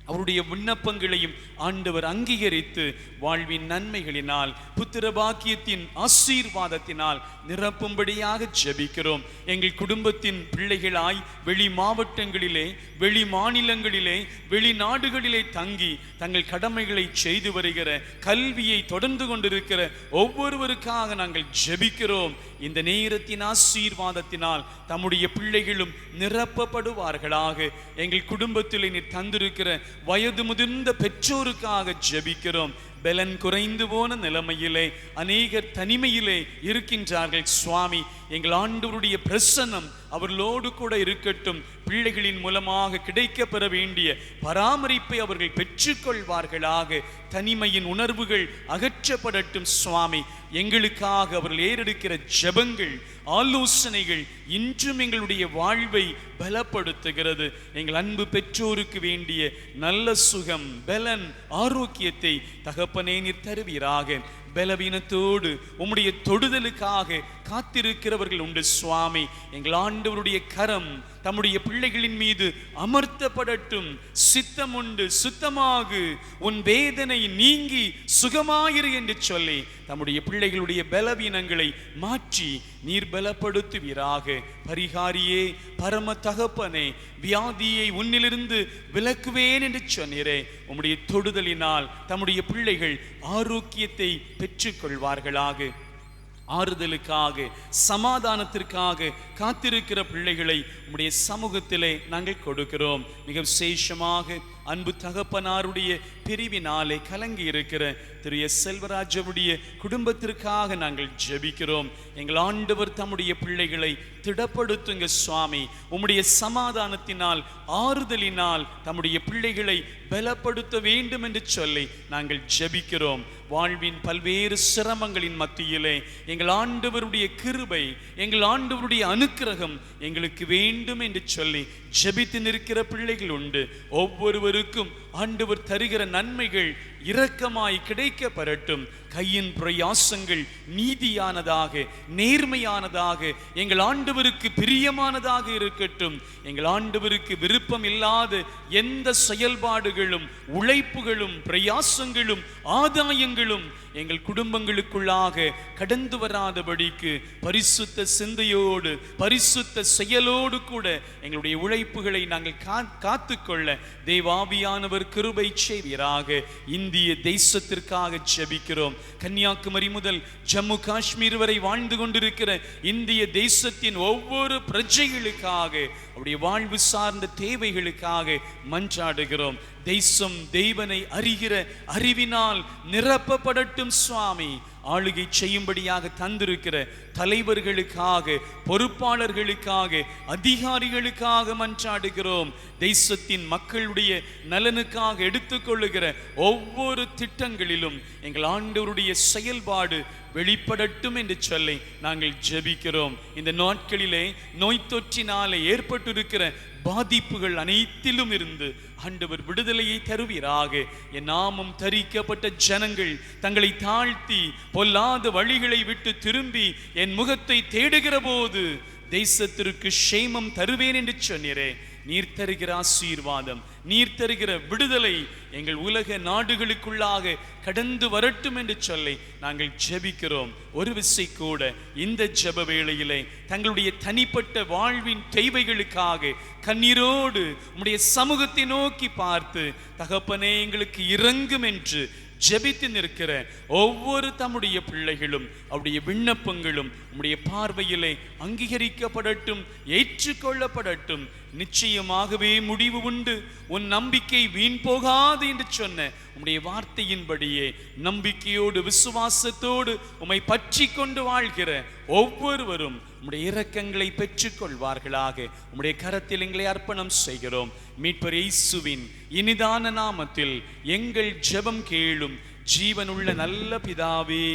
அவருடைய விண்ணப்பங்களையும் ஆண்டவர் அங்கீகரித்து வாழ்வின் நன்மைகளினால், புத்திர பாக்கியத்தின் ஆசீர்வாதத்தினால் நிரப்பும்படியாக ஜெபிக்கிறோம். எங்கள் குடும்பத்தின் பிள்ளைகளாய் வெளி மாவட்டங்களிலே, வெளி மாநிலங்களிலே, வெளிநாடுகளிலே தங்கி தங்கள் கடமைகளை செய்து வருகிற, கல்வியை தொடர்ந்து கொண்டிருக்கிற ஒவ்வொருவருக்காக நாங்கள் ஜெபிக்கிறோம். இந்த நேரத்தின் ஆசீர்வாதத்தினால் தம்முடைய பிள்ளைகளும் நிரப்பப்படுவார்களாக. எங்கள் குடும்பத்தில் நீர் தந்திருக்கிற வயது முதிர்ந்த பெற்றோருக்காக ஜெபிக்கிறோம். பலன் குறைந்து போன நிலைமையிலே அநேகர் தனிமையிலே இருக்கின்றார்கள். சுவாமி, எங்கள் ஆண்டவருடைய பிரசன்னம் அவர்களோடு கூட இருக்கட்டும். பிள்ளைகளின் மூலமாக கிடைக்க பெற வேண்டிய பராமரிப்பை அவர்கள் பெற்றுக்கொள்வார்களாக. தனிமையின் உணர்வுகள் அகற்றப்படட்டும். சுவாமி, எங்களுக்காக அவர்கள் ஏறெடுக்கிற ஜெபங்கள், ஆலோசனைகள் இன்றும் எங்களுடைய வாழ்வை பலப்படுத்துகிறது. எங்கள் அன்பு பெற்றோருக்கு வேண்டிய நல்ல சுகம், பலன், ஆரோக்கியத்தை தகப்பனே நீர் தருவீராக. பலவீனத்தோடு உம்முடைய தொடுதலுக்காக காத்திருக்கிறவர்கள் உண்டு. சுவாமி, எங்கள் ஆண்டவருடைய கரம் தம்முடைய பிள்ளைகளின் மீது அமர்த்தப்படட்டும். சித்தம் உண்டு, சுத்தமாகு, உன் வேதனை நீங்கி சுகமாயிரு என்று சொல்லி தம்முடைய பிள்ளைகளுடைய பலவீனங்களை மாற்றி நீர் பலப்படுத்துவீராக. பரிகாரியே, பரம தகப்பனே, வியாதியை உன்னிலிருந்து விலக்குவேன் என்று சொன்னீரே. உம்முடைய தொடுதலினால் தம்முடைய பிள்ளைகள் ஆரோக்கியத்தை பெற்றுக்கொள்வார்களாக. ஆறுதலுக்காக, சமாதானத்திற்காக காத்திருக்கிற பிள்ளைகளை உம்முடைய சமூகத்திலே நாங்கள் கொடுக்கிறோம். மிக விசேஷமாக அன்பு தகப்பனாருடைய பிரிவினாலே கலங்கி இருக்கிற திரு எஸ். செல்வராஜனுடைய குடும்பத்திற்காக நாங்கள் ஜெபிக்கிறோம். எங்கள் ஆண்டவர் தம்முடைய பிள்ளைகளை திடப்படுத்துங்க சுவாமி. உம்முடைய சமாதானத்தினால், ஆறுதலினால் தம்முடைய பிள்ளைகளை பலப்படுத்த வேண்டும் என்று சொல்லி நாங்கள் ஜெபிக்கிறோம். வாழ்வின் பல்வேறு சிரமங்களின் மத்தியிலே எங்கள் ஆண்டவருடைய கிருபை, எங்கள் ஆண்டவருடைய அனுக்கிரகம் எங்களுக்கு வேண்டும் என்று சொல்லி ஜெபித்து நிற்கிற பிள்ளைகள் உண்டு. ஒவ்வொருவருக்கும் ஆண்டவர் தருகிற நன்மைகள் இரக்கமாய் கிடைக்க பெறட்டும். கையின் பிரயாசங்கள் நீதியானதாக, நேர்மையானதாக, எங்கள் ஆண்டவருக்கு பிரியமானதாக இருக்கட்டும். எங்கள் ஆண்டவருக்கு விருப்பம் இல்லாத எந்த செயல்பாடுகளும், உழைப்புகளும், பிரயாசங்களும், ஆதாயங்களும் எங்கள் குடும்பங்களுக்குள்ளாக கடந்து வராதபடிக்கு பரிசுத்த சிந்தையோடு, பரிசுத்த செயலோடு கூட எங்களுடைய உழைப்புகளை நாங்கள் காத்துக்கொள்ள தேவாவியானவர் கிருபை செய்வீராக. இந்திய தேசத்திற்காக ஜெபிக்கிறோம். கன்னியாகுமரி முதல் ஜம்மு காஷ்மீர் வரை வாழ்ந்து கொண்டிருக்கிற இந்திய தேசத்தின் ஒவ்வொரு பிரஜைகளுக்காக, அவருடைய வாழ்வு சார்ந்த தேவைகளுக்காக மன்றாடுகிறோம். தேசம் தேவனை அறிகிற அறிவினால் நிரப்பப்படட்டும் சுவாமி. ஆளுகை செய்யும்படியாக தந்திருக்கிற தலைவர்களுக்காக, பொறுப்பாளர்களுக்காக, அதிகாரிகளுக்காக மன்றாடுகிறோம். தேசத்தின் மக்களுடைய நலனுக்காக எடுத்துக்கொள்ளுகிற ஒவ்வொரு திட்டங்களிலும் எங்கள் ஆண்டவருடைய செயல்பாடு வெளிப்படட்டும் என்று சொல்லி நாங்கள் ஜெபிக்கிறோம். இந்த நாட்களிலே நோய் தொற்றினாலே ஏற்பட்டிருக்கிற பாதிப்புகள் அனைத்திலும் இருந்து ஆண்டவர் விடுதலையை தருவீராக. என் நாமம் தரிக்கப்பட்ட ஜனங்கள் தங்களை தாழ்த்தி பொல்லாத வழிகளை விட்டு திரும்பி என் முகத்தை தேடுகிற போது தேசத்திற்கு க்ஷேமம் தருவேன் என்று சொன்னீரே. நீர் தருகிற ஆசீர்வாதம், நீர் தருகிற விடுதலை எங்கள் உலக நாடுகளுக்குள்ளாக கடந்து வரட்டும் என்று சொல்லி நாங்கள் ஜெபிக்கிறோம். ஒரு விசை கூட இந்த ஜெப வேளையிலே தங்களுடைய தனிப்பட்ட வாழ்வின் தேவைகளுக்காக கண்ணீரோடு உம்முடைய சமூகத்தை நோக்கி பார்த்து, தகப்பனே எங்களுக்கு இரங்கும் என்று ஜெபித்து நிற்கிற ஒவ்வொரு தம்முடைய பிள்ளைகளும் அவருடைய விண்ணப்பங்களும் உம்முடைய பார்வையிலே அங்கீகரிக்கப்படட்டும், ஏற்றுக்கொள்ளப்படட்டும். நிச்சயமாகவே முடிவு உண்டு, உன் நம்பிக்கை வீண் போகாது என்று சொன்ன உம்முடைய வார்த்தையின்படியே நம்பிக்கையோடு விசுவாசத்தோடு உம்மை பற்றி கொண்டு வாழ்கிற ஒவ்வொருவரும் உம்முடைய இரக்கங்களை பெற்றுக்கொள்வார்களாக. உம்முடைய கரத்தில் எங்களை அர்ப்பணம் செய்கிறோம். மீட்பர் இயேசுவின் இனிதான நாமத்தில் எங்கள் ஜெபம் கேளும் ஜீவனுள்ள நல்ல பிதாவே,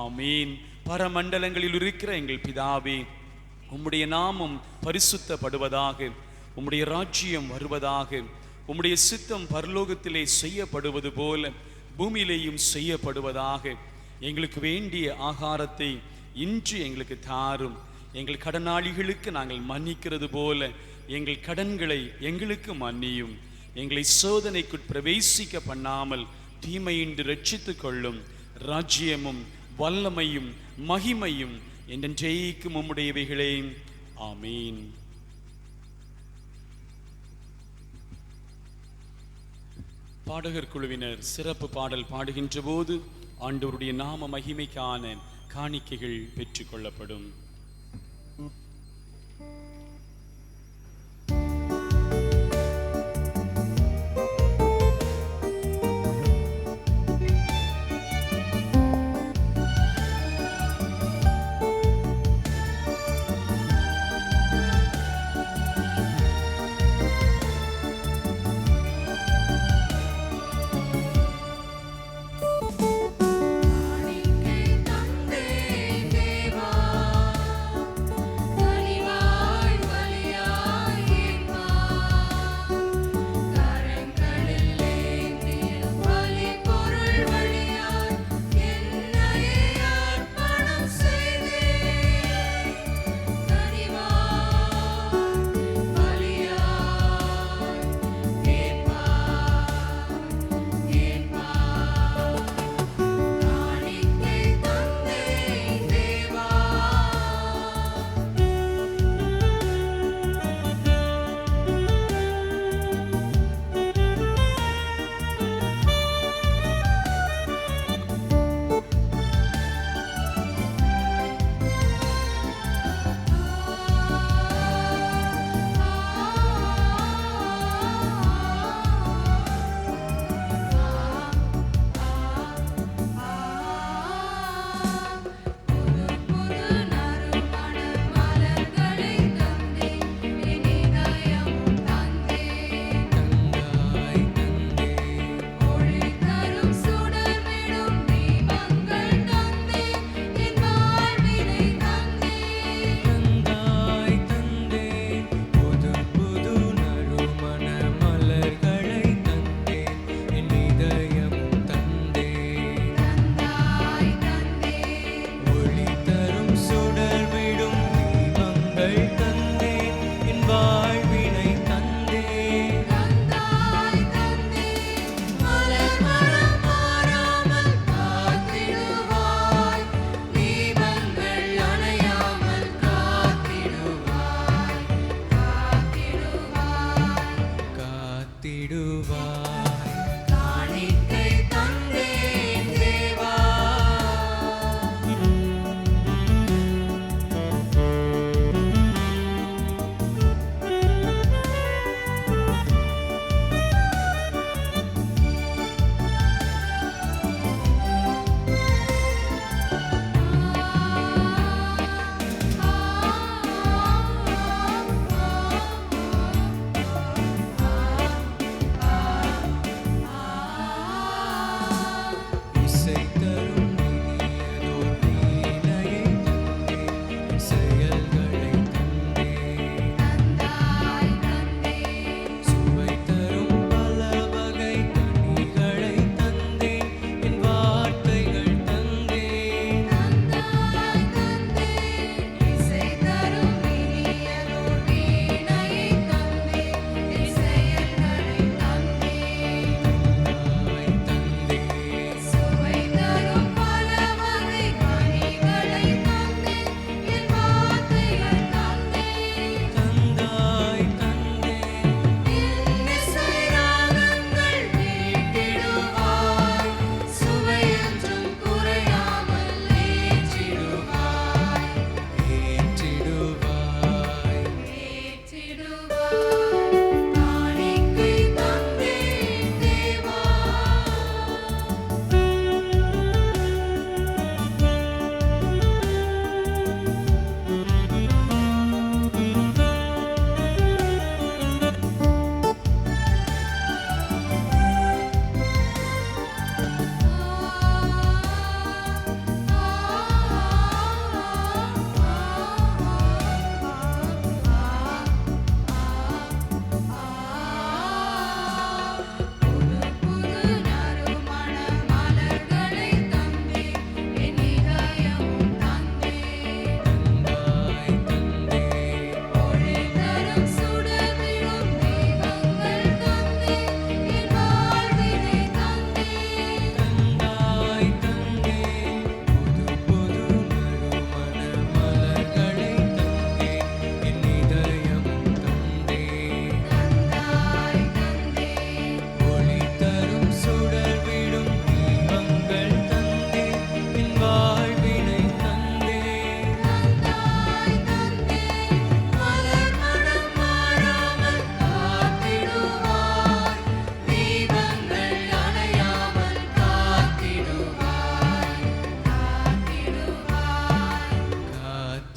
ஆமீன். பரமண்டலங்களில் இருக்கிற எங்கள் பிதாவே, உம்முடைய நாமம் பரிசுத்தப்படுவதாக, உம்முடைய ராஜ்யம் வருவதாக, உம்முடைய சித்தம் பரலோகத்திலே செய்யப்படுவது போல பூமியிலேயும் செய்யப்படுவதாக. எங்களுக்கு வேண்டிய ஆகாரத்தை இன்று எங்களுக்கு தாரும். எங்கள் கடனாளிகளுக்கு நாங்கள் மன்னிக்கிறது போல எங்கள் கடன்களை எங்களுக்கு மன்னியும். எங்களை சோதனைக்கு பிரவேசிக்க பண்ணாமல் தீமையின்றி ரட்சித்துக் கொள்ளும். ராஜ்யமும் வல்லமையும் மகிமையும் என்றென்றைக்கும் உம்முடையவைகளே, ஆமீன். பாடகர் குழுவினர் சிறப்பு பாடல் பாடுகின்ற போது ஆண்டவருடைய நாம மகிமைக்கான காணிக்கைகள் பெற்றுக்கொள்ளப்படும். காணிக்கை தந்தேன் தேவா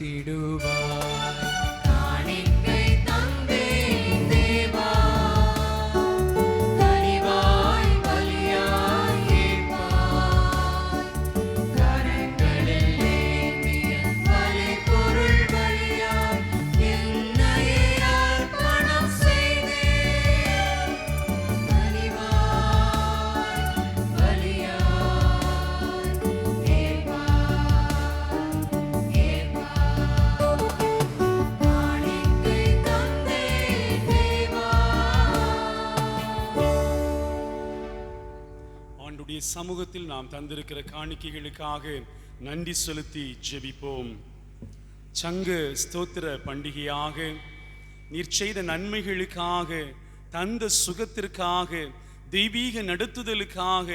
காத்திடுவாய். காணிக்கை தந்தேன் தேவா, கனிவாய் பலியாய் ஏற்பாய். கரங்களில் ஏந்திய பலிபொருள் பலியாய் என்னையே அர்ப்பணம் செய்தேன். கனிவாய் பலியாய் காணிக்கை தந்தேன் தேவா. ஆண்டுடைய சமூகத்தில் நாம் தந்திருக்கிற காணிக்கைகளுக்காக நன்றி செலுத்தி ஜெபிப்போம். சங்க ஸ்தோத்திர பண்டிகையாக நீர் செய்த நன்மைகளுக்காக, தந்த சுகத்திற்காக, தெய்வீக நடத்துதலுக்காக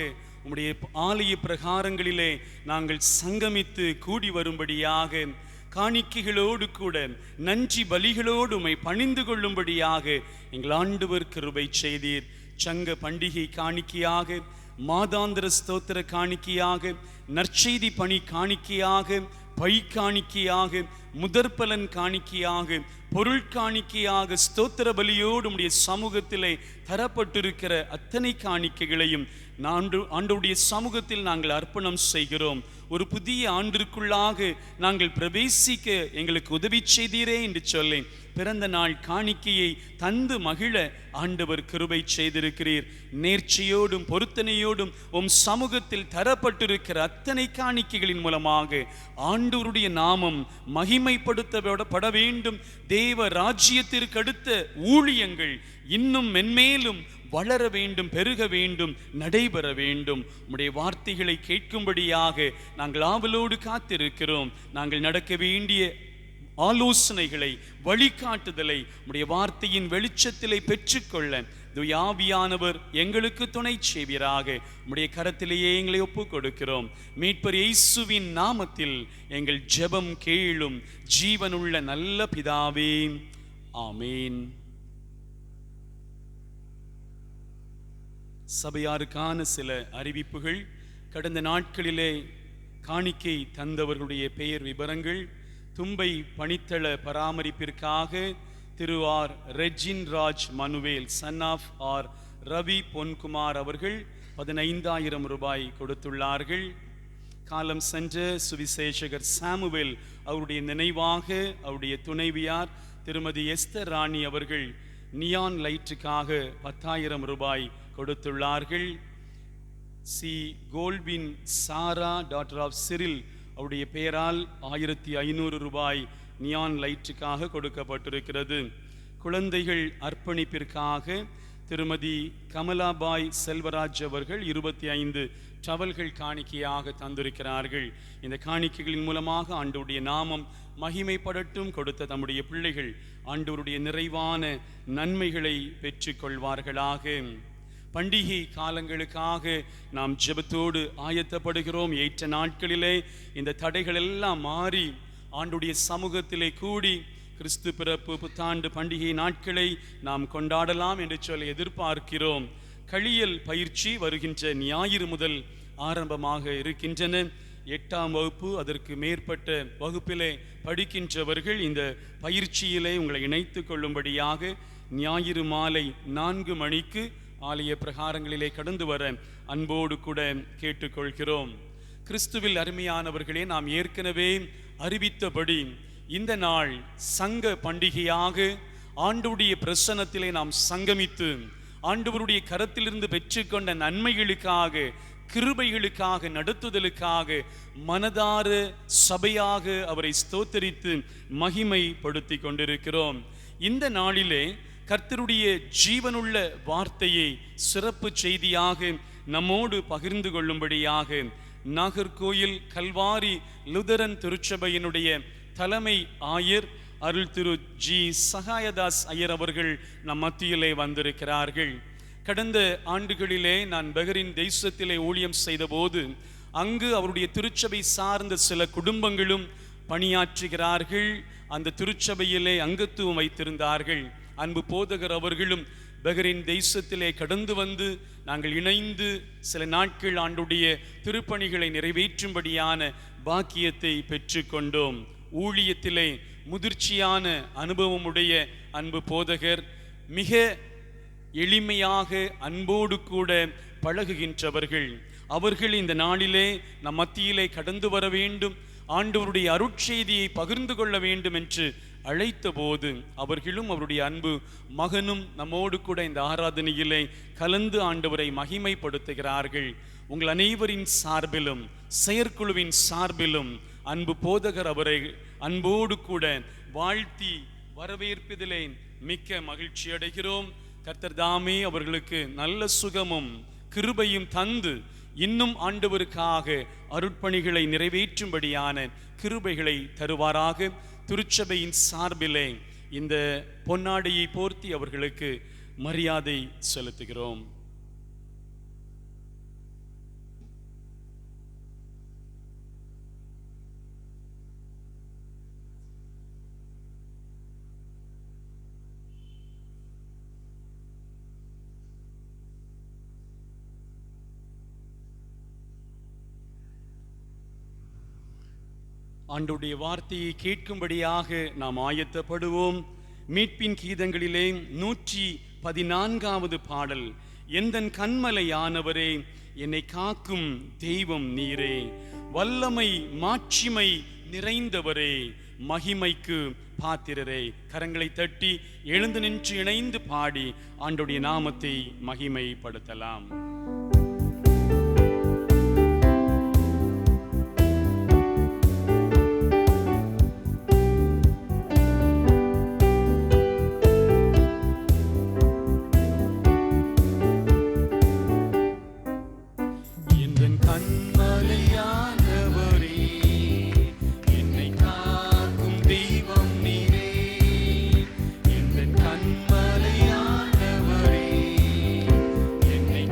உம்முடைய ஆலய பிரகாரங்களிலே நாங்கள் சங்கமித்து கூடி வரும்படியாக, காணிக்கைகளோடு கூட நன்றி பலிகளோடு உம்மை பணிந்து கொள்ளும்படியாக எங்கள் ஆண்டவர் கிருபை செய்தீர். சங்க பண்டிகை காணிக்கையாக, மாதாந்திர ஸ்தோத்திர காணிக்கையாக, நற்செய்தி பணி காணிக்கையாக, பை காணிக்கையாக, முதற்பலன் காணிக்கையாக, பொருள் காணிக்கையாக, ஸ்தோத்திர பலியோடு உம்முடைய சமூகத்திலே தரப்பட்டிருக்கிற அத்தனை காணிக்கைகளையும் ஆண்டவருடைய சமூகத்தில் நாங்கள் அர்ப்பணம் செய்கிறோம். ஒரு புதிய ஆண்டிற்குள்ளாக நாங்கள் பிரவேசிக்க எங்களுக்கு உதவி செய்தீரே என்று சொல்லி பிறந்த நாள் காணிக்கையை தந்து மகிழ ஆண்டவர் கிருபை செய்திருக்கிறீர். நேர்ச்சியோடும் பொருத்தனையோடும் உம் சமூகத்தில் தரப்பட்டிருக்கிற அத்தனை காணிக்கைகளின் மூலமாக ஆண்டவருடைய நாமம் மகிமைப்படுத்தப்பட வேண்டும். தேவ ராஜ்யத்திற்கு அடுத்த ஊழியங்கள் இன்னும் மென்மேலும் வளர வேண்டும், பெருக வேண்டும், நடைபெற வேண்டும். உம்முடைய வார்த்தைகளை கேட்கும்படியாக நாங்கள் ஆவலோடு காத்திருக்கிறோம். நாங்கள் நடக்க வேண்டிய ஆலோசனைகளை, வழிகாட்டுதலை உம்முடைய வார்த்தையின் வெளிச்சத்திலே பெற்றுக்கொள்ள ஆவியானவர் எங்களுக்கு துணை செய்வீராக. உம்முடைய கரத்திலேயே எங்களை ஒப்புக் கொடுக்கிறோம். மீட்பர் இயேசுவின் நாமத்தில் எங்கள் ஜெபம் கேளும் ஜீவனுள்ள நல்ல பிதாவே, ஆமேன். சபையாருக்கான சில அறிவிப்புகள். கடந்த நாட்களிலே காணிக்கை தந்தவர்களுடைய பெயர் விவரங்கள். தும்பை பணித்தள பராமரிப்பிற்காக திரு R Rejin Raj Manuel son of R Ravi Ponkumar அவர்கள் 15,000 ரூபாய் கொடுத்துள்ளார்கள். காலம் சென்ற சுவிசேஷகர் சாமுவேல் அவருடைய நினைவாக அவருடைய துணைவியார் திருமதி எஸ்தர் ராணி அவர்கள் நியான் லைட்டுக்காக 10,000 ரூபாய் கொடுத்துள்ளார்கள். C Colvin Sara daughter of Cyril அவருடைய பெயரால் 1,500 ரூபாய் நியான் லைட்டுக்காக கொடுக்கப்பட்டிருக்கிறது. குழந்தைகள் அர்ப்பணிப்பிற்காக திருமதி கமலாபாய் செல்வராஜ் அவர்கள் 25 டவல்கள் காணிக்கையாக தந்திருக்கிறார்கள். இந்த காணிக்கைகளின் மூலமாக ஆண்டவருடைய நாமம் மகிமைப்படட்டும். கொடுத்த தம்முடைய பிள்ளைகள் ஆண்டவருடைய நிறைவான நன்மைகளை பெற்றுக்கொள்வார்களாக. பண்டிகை காலங்களுக்காக நாம் ஜெபத்தோடு ஆயத்தப்படுகிறோம். ஏற்ற நாட்களிலே இந்த தடைகள் எல்லாம் மாறி ஆண்டுடைய சமூகத்திலே கூடி கிறிஸ்து பிறப்பு புத்தாண்டு பண்டிகை நாட்களை நாம் கொண்டாடலாம் என்று சொல்லி எதிர்பார்க்கிறோம். களியல் பயிற்சி வருகின்ற ஞாயிறு முதல் ஆரம்பமாக இருக்கின்றன. 8ஆம் வகுப்பு அதற்கு மேற்பட்ட வகுப்பிலே படிக்கின்றவர்கள் இந்த பயிற்சியிலே உங்களை இணைத்து கொள்ளும்படியாக ஞாயிறு மாலை 4 மணிக்கு ஆலய பிரகாரங்களிலே கடந்து வர அன்போடு கூட கேட்டுக்கொள்கிறோம். கிறிஸ்துவில் அருமையானவர்களே, நாம் ஏற்கனவே அறிவித்தபடி இந்த நாள் சங்க பண்டிகையாக ஆண்டவருடைய பிரசன்னத்திலே நாம் சங்கமித்து ஆண்டவருடைய கரத்திலிருந்து பெற்றுக்கொண்ட நன்மைகளுக்காக, கிருபைகளுக்காக, நடத்துதலுக்காக மனதார சபையாக அவரை ஸ்தோத்தரித்து மகிமைப்படுத்தி கொண்டிருக்கிறோம். இந்த நாளிலே கர்த்தருடைய ஜீவனுள்ள வார்த்தையை சிறப்பு செய்தியாக நம்மோடு பகிர்ந்து கொள்ளும்படியாக நாகர்கோயில் கல்வாரி லுதரன் திருச்சபையினுடைய தலைமை ஆயர் அருள் திரு ஜி சகாயதாஸ் ஐயர் அவர்கள் நம் மத்தியிலே வந்திருக்கிறார்கள். கடந்த ஆண்டுகளிலே நான் பஹ்ரைன் தேசத்திலே ஊழியம் செய்தபோது அங்கு அவருடைய திருச்சபை சார்ந்த சில குடும்பங்களும் பணியாற்றுகிறார்கள். அந்த திருச்சபையிலே அங்கத்துவம் வைத்திருந்தார்கள். அன்பு போதகர் அவர்களும் பஹ்ரைன் தேசத்திலே கடந்து வந்து நாங்கள் இணைந்து சில நாட்கள் ஆண்டுடைய திருப்பணிகளை நிறைவேற்றும்படியான பாக்கியத்தை பெற்றுக்கொண்டோம். ஊழியத்திலே முதிர்ச்சியான அனுபவமுடைய அன்பு போதகர், மிக எளிமையாக அன்போடு கூட பழகுகின்றவர்கள். அவர்கள் இந்த நாளிலே நம் மத்தியிலே கடந்து வர வேண்டும், ஆண்டவருடைய அருட்செய்தியை பகிர்ந்து கொள்ள வேண்டும் என்று அழைத்த போது அவர்களும் அவருடைய அன்பு மகனும் நம்மோடு கூட இந்த ஆராதனையிலே கலந்து ஆண்டவரை மகிமைப்படுத்துகிறார்கள். உங்கள் அனைவரின் சார்பிலும் செயற்குழுவின் சார்பிலும் அன்பு போதகர் அவரை அன்போடு கூட வாழ்த்தி வரவேற்பதிலே மிக்க மகிழ்ச்சி அடைகிறோம். கர்த்தர் தாமே அவர்களுக்கு நல்ல சுகமும் கிருபையும் தந்து இன்னும் ஆண்டவருக்காக அருட்பணிகளை நிறைவேற்றும்படியான கிருபைகளை தருவாராக. திருச்சபையின் சார்பிலே இந்த பொன்னாடையை போர்த்தி அவர்களுக்கு மரியாதை செலுத்துகிறோம். ஆண்டவருடைய வார்த்தையை கேட்கும்படியாக நாம் ஆயத்தப்படுவோம். மீட்பின் கீதங்களிலே 114வது பாடல். எந்தன் கண்மலையானவரே, என்னை காக்கும் தெய்வம் நீரே, வல்லமை மாட்சிமை நிறைந்தவரே, மகிமைக்கு பாத்திரரே. கரங்களை தட்டி எழுந்து நின்று இணைந்து பாடி ஆண்டவருடைய நாமத்தை மகிமைப்படுத்தலாம். கண்மலையானவரே, என்னை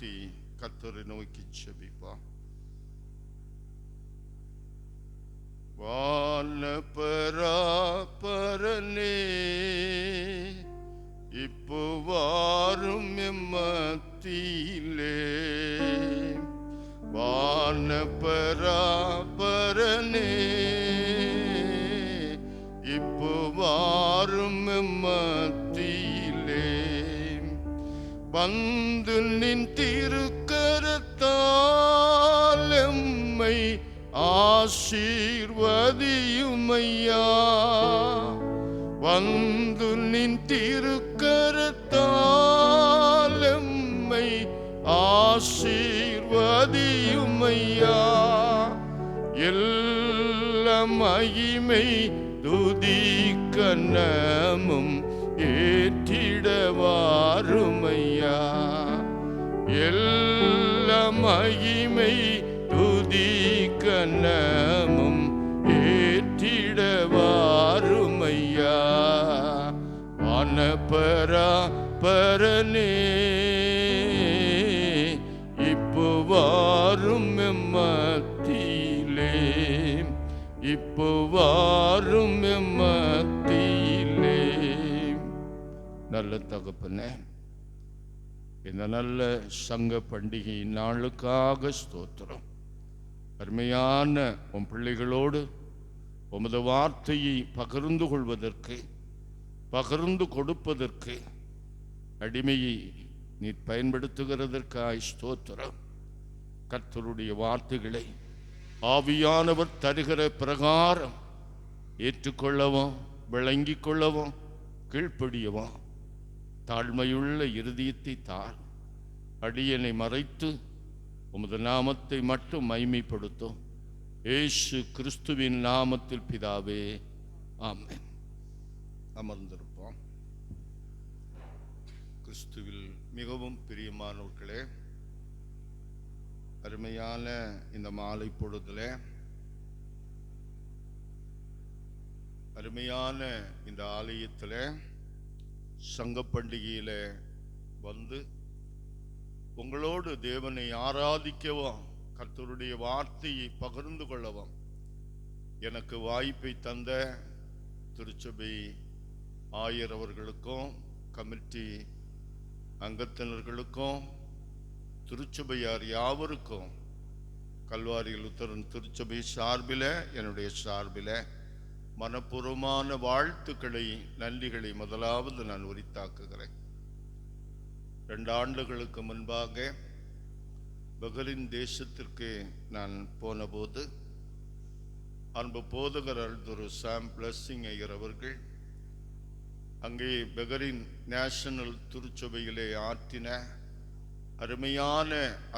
தாழ்த்தி கர்த்தரை நோக்கி செபிப்போம். வானபராபரனே, இப்போ வாரும் எம்மத்தியிலே. வானபராபரனே, இப்போ வாரும் எம்மத்தியிலே. வந்து நின் திருக்கரத்தால் எம்மை ஆசீர்வதியுமையா. வந்து நின் திருக்கரத்தால் எம்மை ஆசீர்வதியுமையா. எல்லா மகிமை துதி கனமும் ஏற்றிடவாருமையா. எல்லா மகிமை துதி கனமும் ஏற்றிடவாருமையா. வானபராபரனே, இப்போ வாரும் எம்மத்தியிலே. இப்போ வாரும் எம்மத்தியிலே. நல்ல தகப்பனே, இந்த நல்ல சங்க பண்டிகை நாளுக்காக ஸ்தோத்திரம். அருமையான உன் பிள்ளைகளோடு உமது வார்த்தையை பகிர்ந்து கொள்வதற்கு, பகிர்ந்து கொடுப்பதற்கு அடிமையை நீ பயன்படுத்துகிறதற்காய் ஸ்தோத்திரம். கர்த்தருடைய வார்த்தைகளை ஆவியானவர் தருகிற பிரகாரம் ஏற்றுக்கொள்ளவும், விளங்கிக் கொள்ளவும், கீழ்ப்படியவும் தாழ்மையுள்ள இருதயத்தை தார். அடியனை மறைத்து உமது நாமத்தை மட்டும் மைமைப்படுத்தும். இயேசு கிறிஸ்துவின் நாமத்தில் பிதாவே, ஆமென். அமர்ந்திருப்போம். கிறிஸ்துவில் மிகவும் பிரியமானவர்களே, அருமையான இந்த மாலை பொழுதிலே, அருமையான இந்த ஆலயத்தில் சங்க பண்டிகையில வந்து உங்களோடு தேவனை ஆராதிக்கவும், கர்த்தருடைய வார்த்தையை பகிர்ந்து கொள்ளவும் எனக்கு வாய்ப்பை தந்த திருச்சபை ஆயர் அவர்களுக்கும், கமிட்டி அங்கத்தினர்களுக்கும், திருச்சபையார் யாவருக்கும் கல்வாரி லுத்தரன் திருச்சபை சார்பில், என்னுடைய சார்பில் மனப்பூர்வமான வாழ்த்துக்களை, நன்றிகளை முதலாவது நான் உரித்தாக்குகிறேன். 2 ஆண்டுகளுக்கு முன்பாக பஹ்ரைன் தேசத்திற்கு நான் போன போது அன்பு போதகர் திரு சாம் பிளஸிங் ஐயர் அவர்கள் அங்கே பஹ்ரைன் நேஷனல் திருச்சபையிலே ஆற்றின அருமையான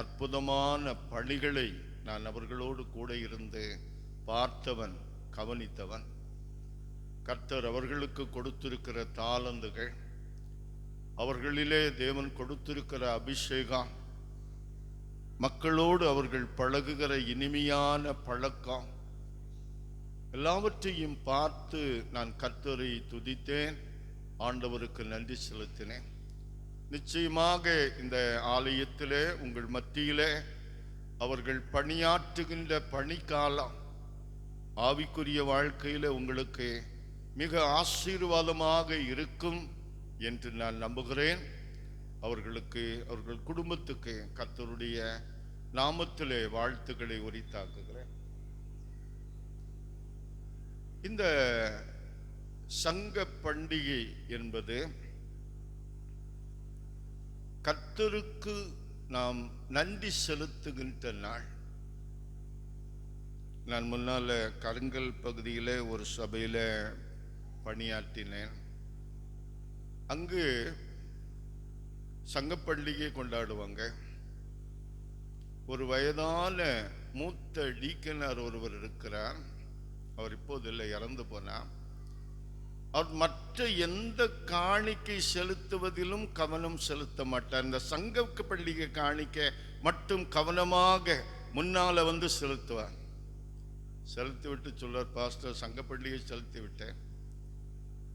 அற்புதமான பணிகளை நான் அவர்களோடு கூட இருந்து பார்த்தவன், கவனித்தவன். கர்த்தர் அவர்களுக்கு கொடுத்திருக்கிற தாளந்துகள், அவர்களிலே தேவன் கொடுத்திருக்கிற அபிஷேகம், மக்களோடு அவர்கள் பழகுகிற இனிமையான பழக்கம், எல்லாவற்றையும் பார்த்து நான் கர்த்தரை துதித்தேன், ஆண்டவருக்கு நன்றி செலுத்தினேன். நிச்சயமாக இந்த ஆலயத்திலே உங்கள் மத்தியிலே அவர்கள் பணியாற்றுகின்ற பணிக்காலம் ஆவிக்குரிய வாழ்க்கையில உங்களுக்கு மிக ஆசீர்வாதமாக இருக்கும் என்று நான் நம்புகிறேன். அவர்களுக்கு, அவர்கள் குடும்பத்துக்கு கர்த்தருடைய நாமத்திலே வாழ்த்துக்களை உரித்தாக்குகிறேன். இந்த சங்க பண்டிகை என்பது கர்த்தருக்கு நாம் நன்றி செலுத்துகின்ற நாள். நான் முன்னால கருங்கல் பகுதியில் ஒரு சபையில் பணியாற்றினேன். அங்கு சங்கப்பண்டிகை கொண்டாடுவாங்க. ஒரு வயதான மூத்த டீக்கனார் ஒருவர் இருக்கிறார். அவர் இப்போது இல்லை, இறந்து போனார். அவர் மற்ற எந்த காணிக்கை செலுத்துவதிலும் கவனம் செலுத்த மாட்டார். இந்த சங்க பண்டிகை காணிக்கை மட்டும் கவனமாக முன்னால வந்து செலுத்துவார். செலுத்தி விட்டு சொல்வார், பாஸ்டர் சங்க பண்டிகை செலுத்தி விட்டேன்.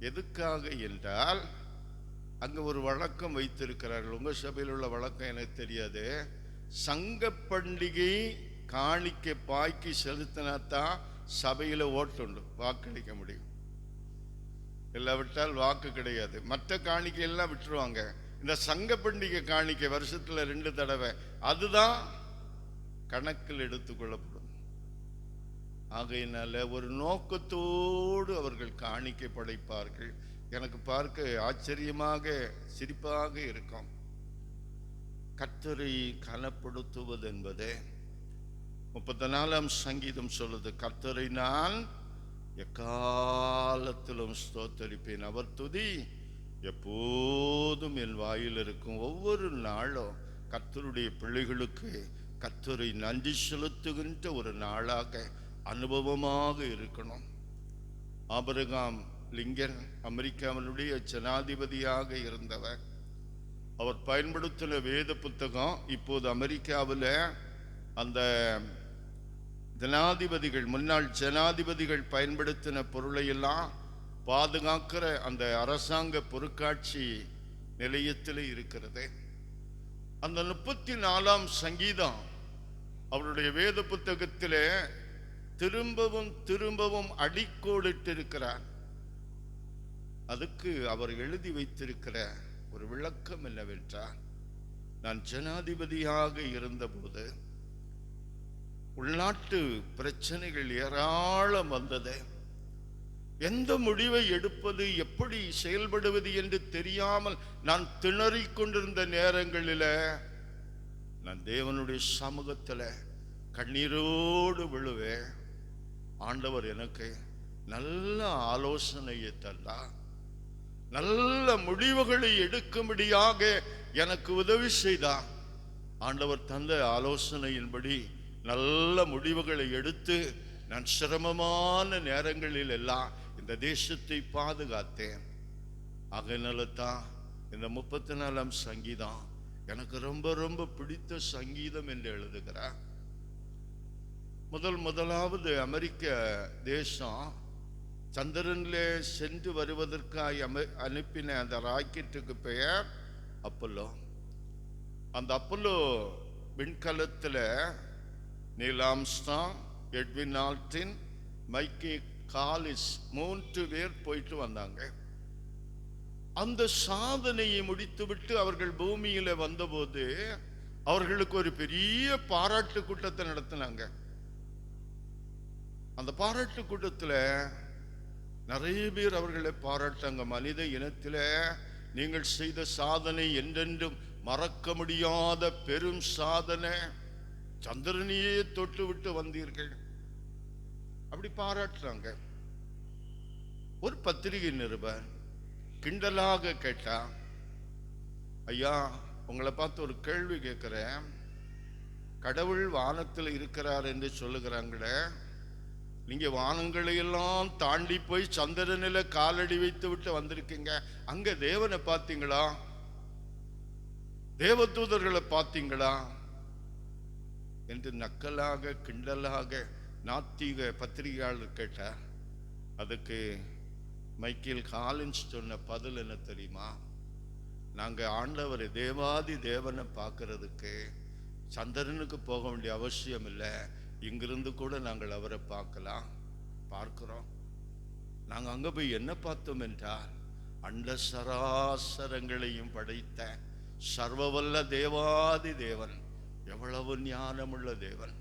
எதுக்காக என்றால் அங்கே ஒரு வழக்கம் வைத்திருக்கிறார்கள். உங்கள் சபையில் உள்ள வழக்கம் எனக்கு தெரியாது. சங்க பண்டிகை காணிக்கை பாய்க்கு செலுத்தினாத்தான் சபையில் ஓட்டுண்டு வாக்களிக்க முடியும். இல்லாவிட்டால் வாக்கு கிடையாது. மற்ற காணிக்கையெல்லாம் விட்டுருவாங்க. இந்த சங்க பண்டிகை காணிக்கை வருஷத்துல 2 தடவை, அதுதான் கணக்கில் எடுத்துக்கொள்ளப்படும். ஆகையினால ஒரு நோக்கத்தோடு அவர்கள் காணிக்கை படைப்பார்கள். எனக்கு பார்க்க ஆச்சரியமாக சிரிப்பாக இருக்கும். கர்த்தரை கனப்படுத்துவது என்பது 34ஆம் சங்கீதம் சொல்லுது, கர்த்தரை நான் எக்காலத்திலும் ஸ்தோத்தரிப்பேன், அவர் துதி எப்போதும் என் வாயில் இருக்கும். ஒவ்வொரு நாளும் கர்த்தருடைய பிள்ளைகளுக்கு கர்த்தரை நன்றி செலுத்துகின்ற ஒரு நாளாக அனுபவமாக இருக்கணும். ஆபிரகாம் லிங்கன் அமெரிக்காவினுடைய ஜனாதிபதியாக இருந்தவர். அவர் பயன்படுத்தின வேத புத்தகம் இப்போது அமெரிக்காவில் அந்த ஜனாதிபதிகள், முன்னாள் ஜனாதிபதிகள் பயன்படுத்தின பொருளை எல்லாம் பாதுகாக்கிற அந்த அரசாங்க பொருட்காட்சி நிலையத்தில் இருக்கிறது. அந்த 34ஆம் சங்கீதம் அவருடைய வேத புத்தகத்திலே திரும்பவும் திரும்பவும் அடிக்கோடிட்டிருக்கிறார். அதுக்கு அவர் எழுதி வைத்திருக்கிற ஒரு விளக்கம் என்னவென்றால், நான் ஜனாதிபதியாக இருந்தபோது உள்நாட்டு பிரச்சனைகள் ஏராளம் வந்தது. எந்த முடிவை எடுப்பது, எப்படி செயல்படுவது என்று தெரியாமல் நான் திணறிக் கொண்டிருந்த நேரங்களில் நான் தேவனுடைய சமூகத்தில் கண்ணீரோடு விழுவேன். ஆண்டவர் எனக்கு நல்ல ஆலோசனையை தந்தார். நல்ல முடிவுகளை எடுக்கும்படியாக எனக்கு உதவி செய்தார். ஆண்டவர் தந்த ஆலோசனையின்படி நல்ல முடிவுகளை எடுத்து நான் சிரமமான நேரங்களில் எல்லாம் இந்த தேசத்தை பாதுகாத்தேன். ஆகையினால தான் இந்த 34ஆம் சங்கீதம் எனக்கு ரொம்ப ரொம்ப பிடித்த சங்கீதம் என்று எழுதுகிறார். முதலாவது அமெரிக்க தேசம் சந்திரனிலே சென்று வருவதற்காக அனுப்பின அந்த ராக்கெட்டுக்கு பெயர் அப்பல்லோ. அந்த அப்பல்லோ விண்கலத்தில் நீல் ஆம்ஸ்ட்ராங், எட்வின் ஆல்டின், மைக்கே காலிஸ் 3 பேர் போயிட்டு வந்தாங்க. அந்த சாதனையை முடித்துவிட்டு அவர்கள் பூமியில வந்தபோது அவர்களுக்கு ஒரு பெரிய பாராட்டு கூட்டத்தை நடத்தினாங்க. அந்த பாராட்டு கூட்டத்தில் நிறைய பேர் அவர்களை பாராட்டாங்க. மனித இனத்தில் நீங்கள் செய்த சாதனை என்றென்றும் மறக்க முடியாத பெரும் சாதனை, சந்திரனையே தொட்டு விட்டு வந்தீர்கள், அப்படி பாராட்டுறாங்க. ஒரு பத்திரிகை நிருபர் கிண்டலாக கேட்டா, ஐயா உங்களை பார்த்து ஒரு கேள்வி கேட்கிறேன், கடவுள் வானத்தில் இருக்கிறார் என்று சொல்லுகிறாங்களே, நீங்க வானங்களை எல்லாம் தாண்டி போய் சந்திரனில காலடி வைத்து விட்டு வந்திருக்கீங்க, அங்க தேவனை பார்த்தீங்களா, தேவதூதர்களை பார்த்தீங்களா என்று நக்கலாக கிண்டலாக நாத்திக பத்திரிகையாளர் கேட்டார். அதுக்கு மைக்கேல் காலின்ஸ் சொன்ன பதில் என்ன தெரியுமா? நாங்க ஆண்டவர் தேவாதி தேவனை பார்க்கறதுக்கு சந்திரனுக்கு போக வேண்டிய அவசியம் இல்லை, இங்கிருந்து கூட நாங்கள் அவரை பார்க்கிறோம். நாங்க அங்க போய் என்ன பார்த்தோம் என்றால், அண்ட சராசரங்களையும் படைத்த சர்வவல்ல தேவாதி தேவன், எவ்வளவு ஞானமுள்ள தேவன்,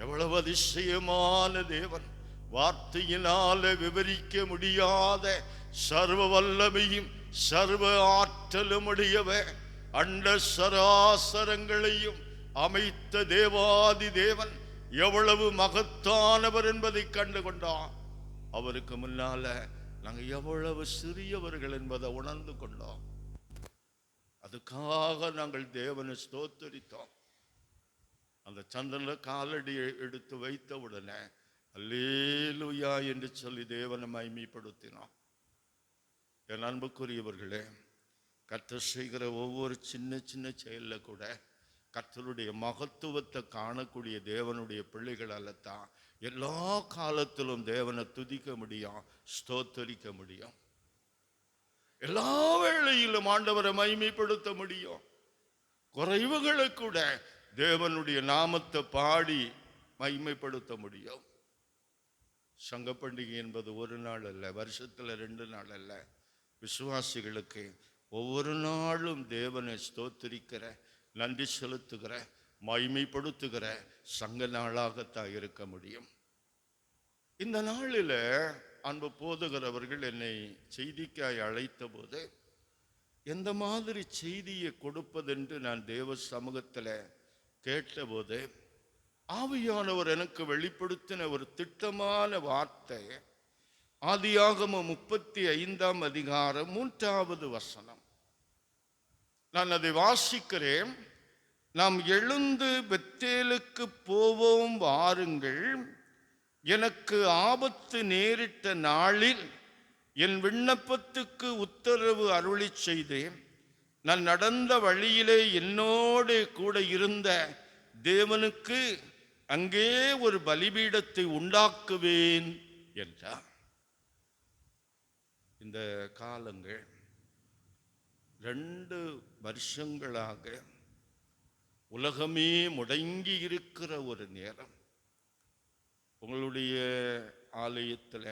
எவ்வளவு அதிசயமான தேவன், வார்த்தையினால விவரிக்க முடியாத சர்வ வல்லமையும் சர்வ ஆற்றலும் உடையவர், அண்ட சராசரங்களையும் அமைத்த தேவாதி தேவன் எவ்வளவு மகத்தானவர் என்பதை கண்டு கொண்டோம். அவருக்கு முன்னால நாங்க எவ்வளவு சிறியவர்கள் என்பதை உணர்ந்து கொண்டோம். அதுக்காக நாங்கள் தேவனை ஸ்தோத்தரித்தோம். அந்த சந்திரன்ல காலடி எடுத்து வைத்த உடனே அல்லேலூயா என்று சொல்லி தேவனை மகிமைப்படுத்தினோம். என் அன்புக்குரியவர்களே, கர்த்தர் செய்கிற ஒவ்வொரு சின்ன சின்ன செயல்ல கூட கர்த்தருடைய மகத்துவத்தை காணக்கூடிய தேவனுடைய பிள்ளைகளால தான் எல்லா காலத்திலும் தேவனை துதிக்க முடியும், ஸ்தோத்தரிக்க முடியும். எல்லா வேளையிலும் ஆண்டவரை மகிமைப்படுத்த முடியும். குறைவுகளை கூட தேவனுடைய நாமத்தை பாடி மகிமைப்படுத்த முடியும். சங்க பண்டிகை என்பது ஒரு நாள் அல்ல, வருஷத்துல 2 நாள் அல்ல. விசுவாசிகளுக்கு ஒவ்வொரு நாளும் தேவனை ஸ்தோத்திரிக்கிற, நன்றி செலுத்துகிற, மகிமைப்படுத்துகிற சங்க நாளாகத்தான் இருக்க முடியும். இந்த நாளில் அன்பு போதுகிறவர்கள் என்னை செய்திக்காய் அழைத்த போது எந்த மாதிரி செய்தியை கொடுப்பதென்று நான் தேவ சமூகத்தில் கேட்டபோது ஆவியானவர் எனக்கு வெளிப்படுத்தின ஒரு திட்டமான வார்த்தை ஆதியாகமம் 35ஆம் அதிகாரம் 3வது வசனம். நான் அதை வாசிக்கிறேன். நாம் எழுந்து பெத்தேலுக்கு போவோம் வாருங்கள், எனக்கு ஆபத்து நேரிட்ட நாளில் என் விண்ணப்பத்துக்கு உத்தரவு அருளி செய்தேன். நான் நடந்த வழியிலே என்னோடு கூட இருந்த தேவனுக்கு அங்கே ஒரு பலிபீடத்தை உண்டாக்குவேன் என்றார். இந்த காலங்கள் 2 வருஷங்களாக உலகமே முடங்கி இருக்கிற ஒரு நேரம். உங்களுடைய ஆலயத்தில்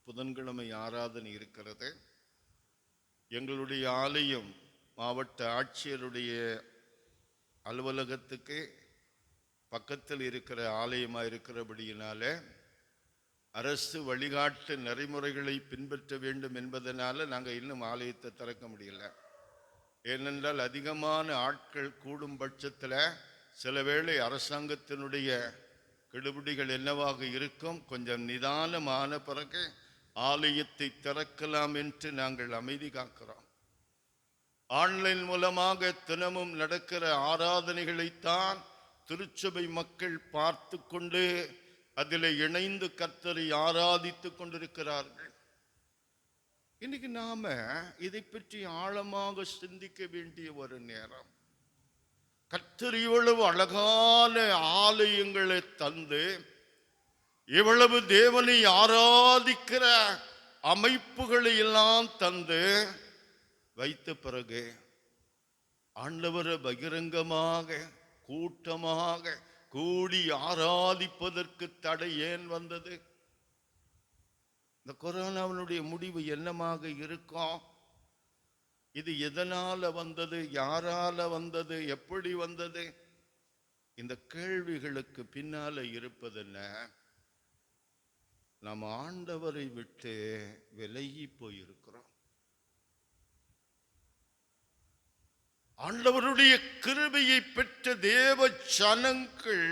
புதன்கிழமை ஆராதனை இருக்கிறது. எங்களுடைய ஆலயம் மாவட்ட ஆட்சியருடைய அலுவலகத்துக்கு பக்கத்தில் இருக்கிற ஆலயமாக இருக்கிறபடியினால அரசு வழிகாட்டு நெறிமுறைகளை பின்பற்ற வேண்டும் என்பதனால நாங்கள் இன்னும் ஆலயத்தை திறக்க முடியல. ஏனென்றால் அதிகமான ஆட்கள் கூடும் பட்சத்தில் சில வேளை அரசாங்கத்தினுடைய கெடுபிடிகள் என்னவாக இருக்கும், கொஞ்சம் நிதானமான பிறகு ஆலயத்தை திறக்கலாம் என்று நாங்கள் அமைதி காக்கிறோம். ஆன்லைன் மூலமாக தினமும் நடக்கிற ஆராதனைகளைத்தான் திருச்சபை மக்கள் பார்த்து கொண்டு அதில் இணைந்து கர்த்தரை ஆராதித்து கொண்டிருக்கிறார்கள். இன்னைக்கு நாம இதை பற்றி ஆழமாக சிந்திக்க வேண்டிய ஒரு நேரம். கர்த்தர் இவ்வளவு அழகான ஆலயங்களை தந்து இவ்வளவு தேவனை ஆராதிக்கிற அமைப்புகளை எல்லாம் தந்து வைத்த பிறகு ஆண்டவரை பகிரங்கமாக கூட்டமாக கூடி ஆராதிப்பதற்கு தடை ஏன் வந்தது? இந்த கொரோனாவினுடைய முடிவு என்னமாக இருக்கும்? இது எதனால வந்தது? யாரால வந்தது? எப்படி வந்தது? இந்த கேள்விகளுக்கு பின்னால இருப்பதென்ன? நாம் ஆண்டவரை விட்டு விலகி போயிருக்கிறோம். ஆண்டவருடைய கிருபையை பெற்ற தேவ ஜனங்கள்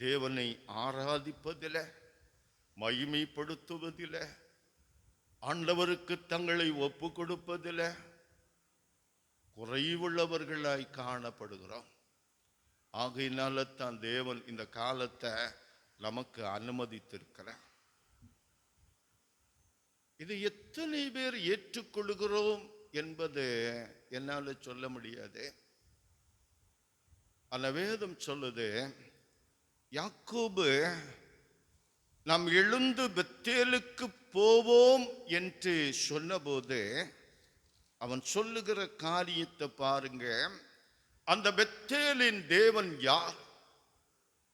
தேவனை ஆராதிப்பதில்லை, மகிமைப்படுத்துவதில்லை, ஆண்டவருக்கு தங்களை ஒப்பு கொடுப்பதில்லை, குறைவுள்ளவர்களாய் காணப்படுகிறோம். ஆகையினால தான் தேவன் இந்த காலத்தை நமக்கு அனுமதித்திருக்கிறார். இது எத்தனை பேர் ஏற்றுக்கொள்கிறோம் என்பது என்னால் சொல்ல முடியாது. அந்த வேதம் சொல்லுது, யாக்கோபு நாம் எழுந்து பெத்தேலுக்கு போவோம் என்று சொன்னபோது அவன் சொல்லுகிற காரியத்தை பாருங்க. அந்த பெத்தேலின் தேவன் யார்?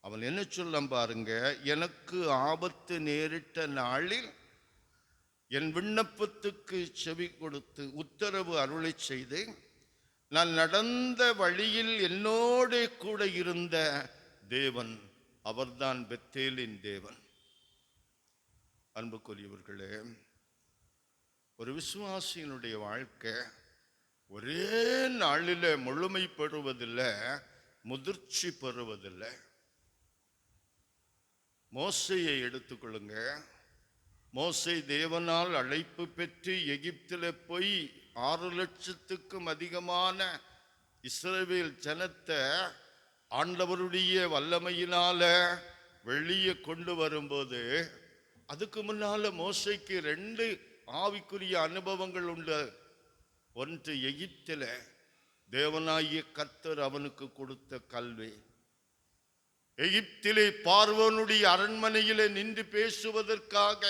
அவன் என்ன சொல்ல பாருங்க, எனக்கு ஆபத்து நேரிட்ட நாளில் என் விண்ணப்பத்துக்கு செவி கொடுத்து உத்தரவு அருளை செய்து நான் நடந்த வழியில் என்னோட கூட இருந்த தேவன், அவர்தான் பெத்தேலின் தேவன். அன்புக்குரியவர்களே, ஒரு விசுவாசியினுடைய வாழ்க்கை ஒரே நாளில் முழுமை பெறுவதில்லை, முதிர்ச்சி பெறுவதில்லை. மோசையை எடுத்துக்கொள்ளுங்க. மோசே தேவனால் அழைப்பு பெற்று எகிப்தில் போய் 6 லட்சத்துக்கும் அதிகமான இஸ்ரவேல் ஜனத்தை ஆண்டவருடைய வல்லமையினால வெளியே கொண்டு வரும்போது அதுக்கு முன்னால மோசைக்கு 2 ஆவிக்குரிய அனுபவங்கள் உண்டு. ஒன்று, எகிப்தில் தேவனாகிய கர்த்தர் அவனுக்கு கொடுத்த கல்வி. எகிப்திலே பார்வோனுடைய அரண்மனையிலே நின்று பேசுவதற்காக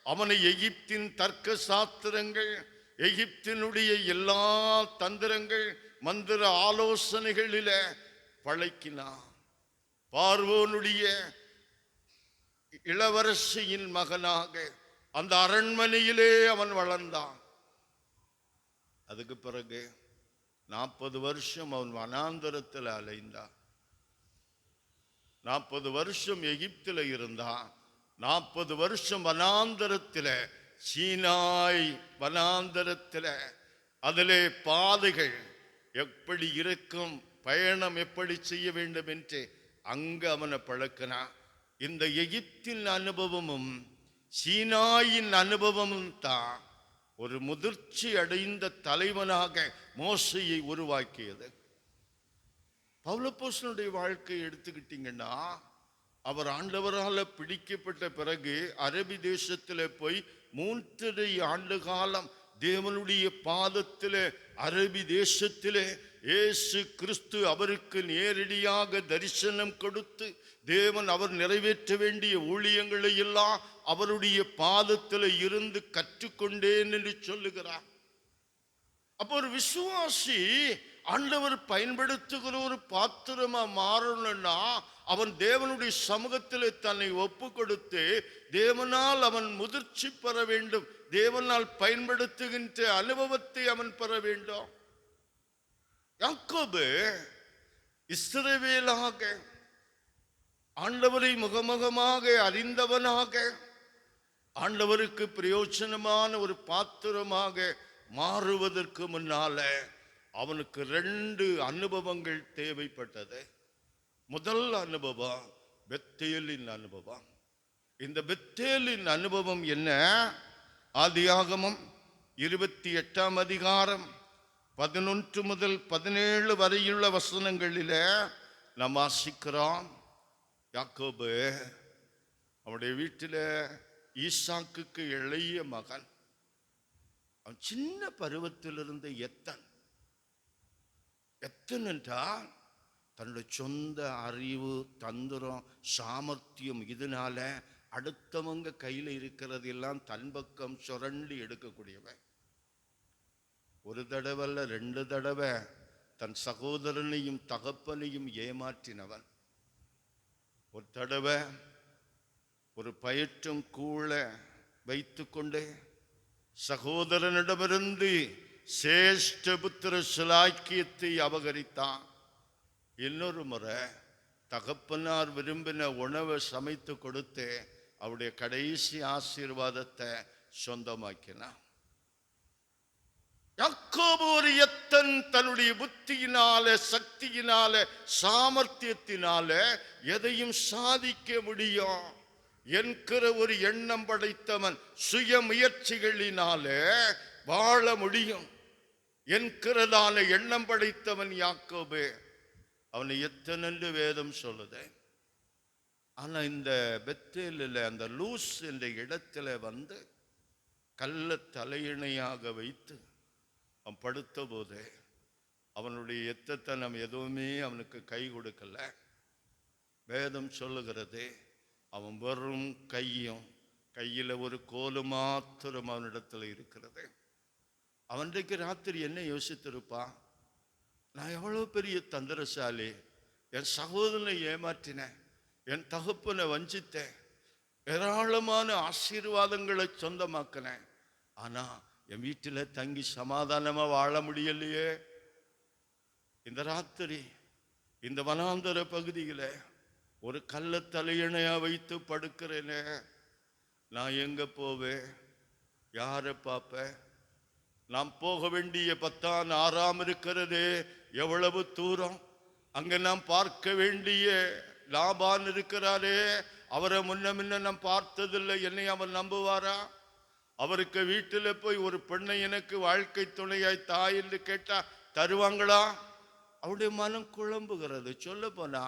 அவனை எகிப்தின் தர்க்க சாஸ்திரங்கள், எகிப்தினுடைய எல்லா தந்திரங்கள், மந்திர ஆலோசனைகளில பழக்கினான். பார்வோனுடைய இளவரசியின் மகனாக அந்த அரண்மனையிலே அவன் வளர்ந்தான். அதுக்கு பிறகு 40 வருஷம் அவன் வனாந்தரத்தில் அலைந்தான். 40 வருஷம் எகிப்தில் இருந்தான். 40 வருஷம் வனாந்தரத்தில், சீனாய் வனாந்தரத்தில், அதிலே பாதைகள் எப்படி இருக்கும், பயணம் எப்படி செய்ய வேண்டும் என்று அங்கு அவனை பழக்கினான். இந்த எகிப்தின் அனுபவமும் சீனாயின் அனுபவமும் தான் ஒரு முதிர்ச்சி அடைந்த தலைவனாக மோசையை உருவாக்கியது. பவுலப்போஸ்தலனுடைய வாழ்க்கையை எடுத்துக்கிட்டீங்கன்னா, அவர் ஆண்டவரால் பிடிக்கப்பட்ட பிறகு அரபி தேசத்தில் போய் 3.5 ஆண்டு காலம் தேவனுடைய பாதத்தில், அரபி தேசத்தில் இயேசு கிறிஸ்து அவருக்கு நேரடியாக தரிசனம் கொடுத்து, தேவன் அவர் நிறைவேற்ற வேண்டிய ஊழியங்களை எல்லாம் அவருடைய பாதத்தில் இருந்து கற்றுக்கொண்டேன் என்று சொல்லுகிறார். அப்போ ஒரு விசுவாசி ஆண்டவர் பயன்படுத்துகிற ஒரு பாத்திரமா மாறணும்னா, அவன் தேவனுடைய சமூகத்தில் தன்னை ஒப்பு கொடுத்து தேவனால் அவன் முதிர்ச்சி பெற வேண்டும். தேவனால் பயன்படுத்துகின்ற அனுபவத்தை அவன் பெற வேண்டும். யாக்கோபு இஸ்ரவேலாக ஆண்டவரை முகமுகமாக அறிந்தவனாக, ஆண்டவருக்கு பிரயோஜனமான ஒரு பாத்திரமாக மாறுவதற்கு முன்னால அவனுக்கு 2 அனுபவங்கள் தேவைப்பட்டது. முதல் அனுபவம் பெத்தேலின் அனுபவம். இந்த பெத்தேலின் அனுபவம் என்ன? ஆதியாகமம் 28ஆம் அதிகாரம் 11 முதல் 17 வரையுள்ள வசனங்களில நாம் வாசிக்கிறோம். யாக்கோபு அவனுடைய வீட்டில் ஈசாக்குக்கு இளைய மகன். அவன் சின்ன பருவத்திலிருந்து எத்தன் என்றால் தன்னுடைய சொந்த அறிவு, தந்திரம், சாமர்த்தியம், இதனால அடுத்தவங்க கையில் இருக்கிறது எல்லாம் தன் பக்கம் சுரண்டி எடுக்கக்கூடியவன். ஒரு தடவை அல்ல, 2 தடவை தன் சகோதரனையும் தகப்பனையும் ஏமாற்றினவன். ஒரு தடவை ஒரு பயற்றும் கூழ வைத்து கொண்டு சகோதரனிடமிருந்து சேஷ்ட புத்திர சிலாக்கியத்தை அபகரித்தான். இன்னொரு முறை தகப்பனார் விரும்பின உணவை சமைத்து கொடுத்து அவருடைய கடைசி ஆசீர்வாதத்தை சொந்தமாக்கினான். யாக்கோபு ஒரு எத்தன் தன்னுடைய புத்தியினால, சக்தியினால, சாமர்த்தியத்தினால எதையும் சாதிக்க முடியும் என்கிற ஒரு எண்ணம் படைத்தவன். சுய முயற்சிகளினால வாழ முடியும் என்கிறதான எண்ணம் படைத்தவன் யாக்கோபு. அவனை எத்தனென்று வேதம் சொல்லுது. ஆனா இந்த பெத்தேலில் அந்த லூஸ் என்ற இடத்துல வந்து கள்ள தலையணையாக வைத்து அவன் படுத்த போது அவனுடைய எத்தத்தனம் எதுவுமே அவனுக்கு கை கொடுக்கல. வேதம் சொல்லுகிறது, அவன் வெறும் கையில் ஒரு கோலு மாத்திரம் அவனிடத்தில் இருக்கிறது. அவன்றைக்கு ராத்திரி என்ன யோசித்திருப்பான்? நான் எவ்வளோ பெரிய தந்திரசாலி, என் சகோதரனை ஏமாற்றினேன், என் தகப்பனை வஞ்சித்தேன், ஏராளமான ஆசீர்வாதங்களை சொந்தமாக்கினேன், ஆனா என் வீட்டில் தங்கி சமாதானமா வாழ முடியலையே. இந்த ராத்திரி இந்த வனாந்தர பகுதியில் ஒரு கள்ள தலையணையா வைத்து படுக்கிறேனே, நான் எங்க போவேன்? யாரை பார்ப்பேன்? நாம் போக வேண்டிய 10ஆம் ஆறாம் இருக்கிறது எவ்வளவு தூரம். அங்க நாம் பார்க்க வேண்டிய லாபான் இருக்கிறாரே, அவரை முன்ன நாம் பார்த்ததில்லை, என்னை அவர் நம்புவாரா? அவருக்கு வீட்டில் போய் ஒரு பெண்ணை எனக்கு வாழ்க்கை துணையாய் தாய் என்று கேட்டா தருவாங்களா? அவருடைய மனம் குழம்புகிறது. சொல்ல போனா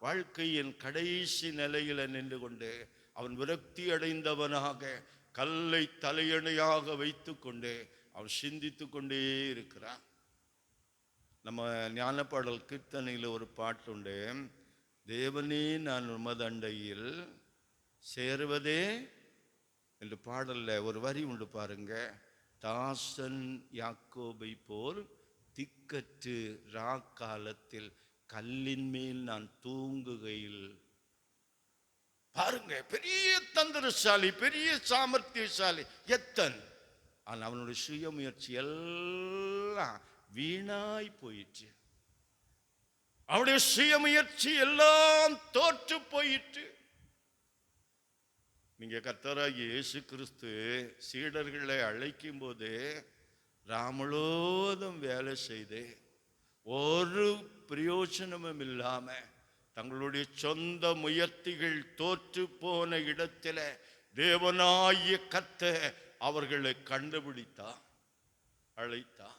வாழ்க்கையின் கடைசி நிலையில நின்று கொண்டு அவன் விரக்தி அடைந்தவனாக கல்லை தலையணையாக வைத்து கொண்டு அவன் சிந்தித்து கொண்டே இருக்கிறான். நம்ம ஞானப்பாடல் கீர்த்தனையில் ஒரு பாட்டு உண்டு, தேவனே நான் உமதண்டையில் சேருவதே இந்த பாடல்ல ஒரு வரி உண்டு பாருங்க. தாசன் யாக்கோபை போல் திக்கற்று ராக்காலத்தில் கல்லின் மேல் நான் தூங்குகையில். பாருங்க, பெரிய தந்திரசாலி, பெரிய சாமர்த்தியசாலி எத்தன். ஆனா அவனுடைய சுயமுயற்சி எல்லாம் வீணாய் போயிற்று. அவனுடைய சுயமுயற்சி எல்லாம் தோற்று போயிற்று. நீங்க கர்த்தராகிய இயேசு கிறிஸ்து சீடர்களை அழைக்கும் போது ராமலோதம் வேலை செய்து ஒரு பிரயோஜனமும் இல்லாம தங்களுடைய சொந்த முயற்சிகள் தோற்று போன இடத்துல தேவனாகிய கர்த்தர் அவர்களை கண்டுபிடித்தா, அழைத்தா.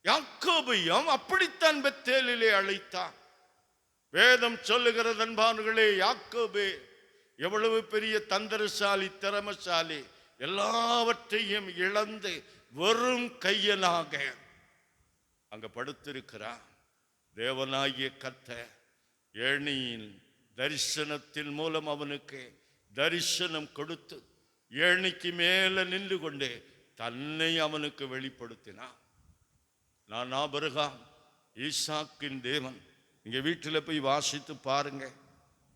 யாக்கோபையும் அப்படித்தான் பெத்தேலிலே அழைத்தா. வேதம் சொல்லுகிறது அன்பானவர்களே, யாக்கோபு எவ்வளவு பெரிய தந்திரசாலி, திறமசாலி, எல்லாவற்றையும் இழந்து வெறும் கையனாக அங்க படுத்திருக்கிறார். தேவனாகிய கர்த்தர் ஏணியின் தரிசனத்தின் மூலம் அவனுக்கு தரிசனம் கொடுத்து ஏணிக்கு மேல நின்று கொண்டே தன்னை அவனுக்கு வெளிப்படுத்தினான். நான் ஆபிரகாம் ஈசாக்கின் தேவன். நீங்க வீட்டில் போய் வாசித்து பாருங்க.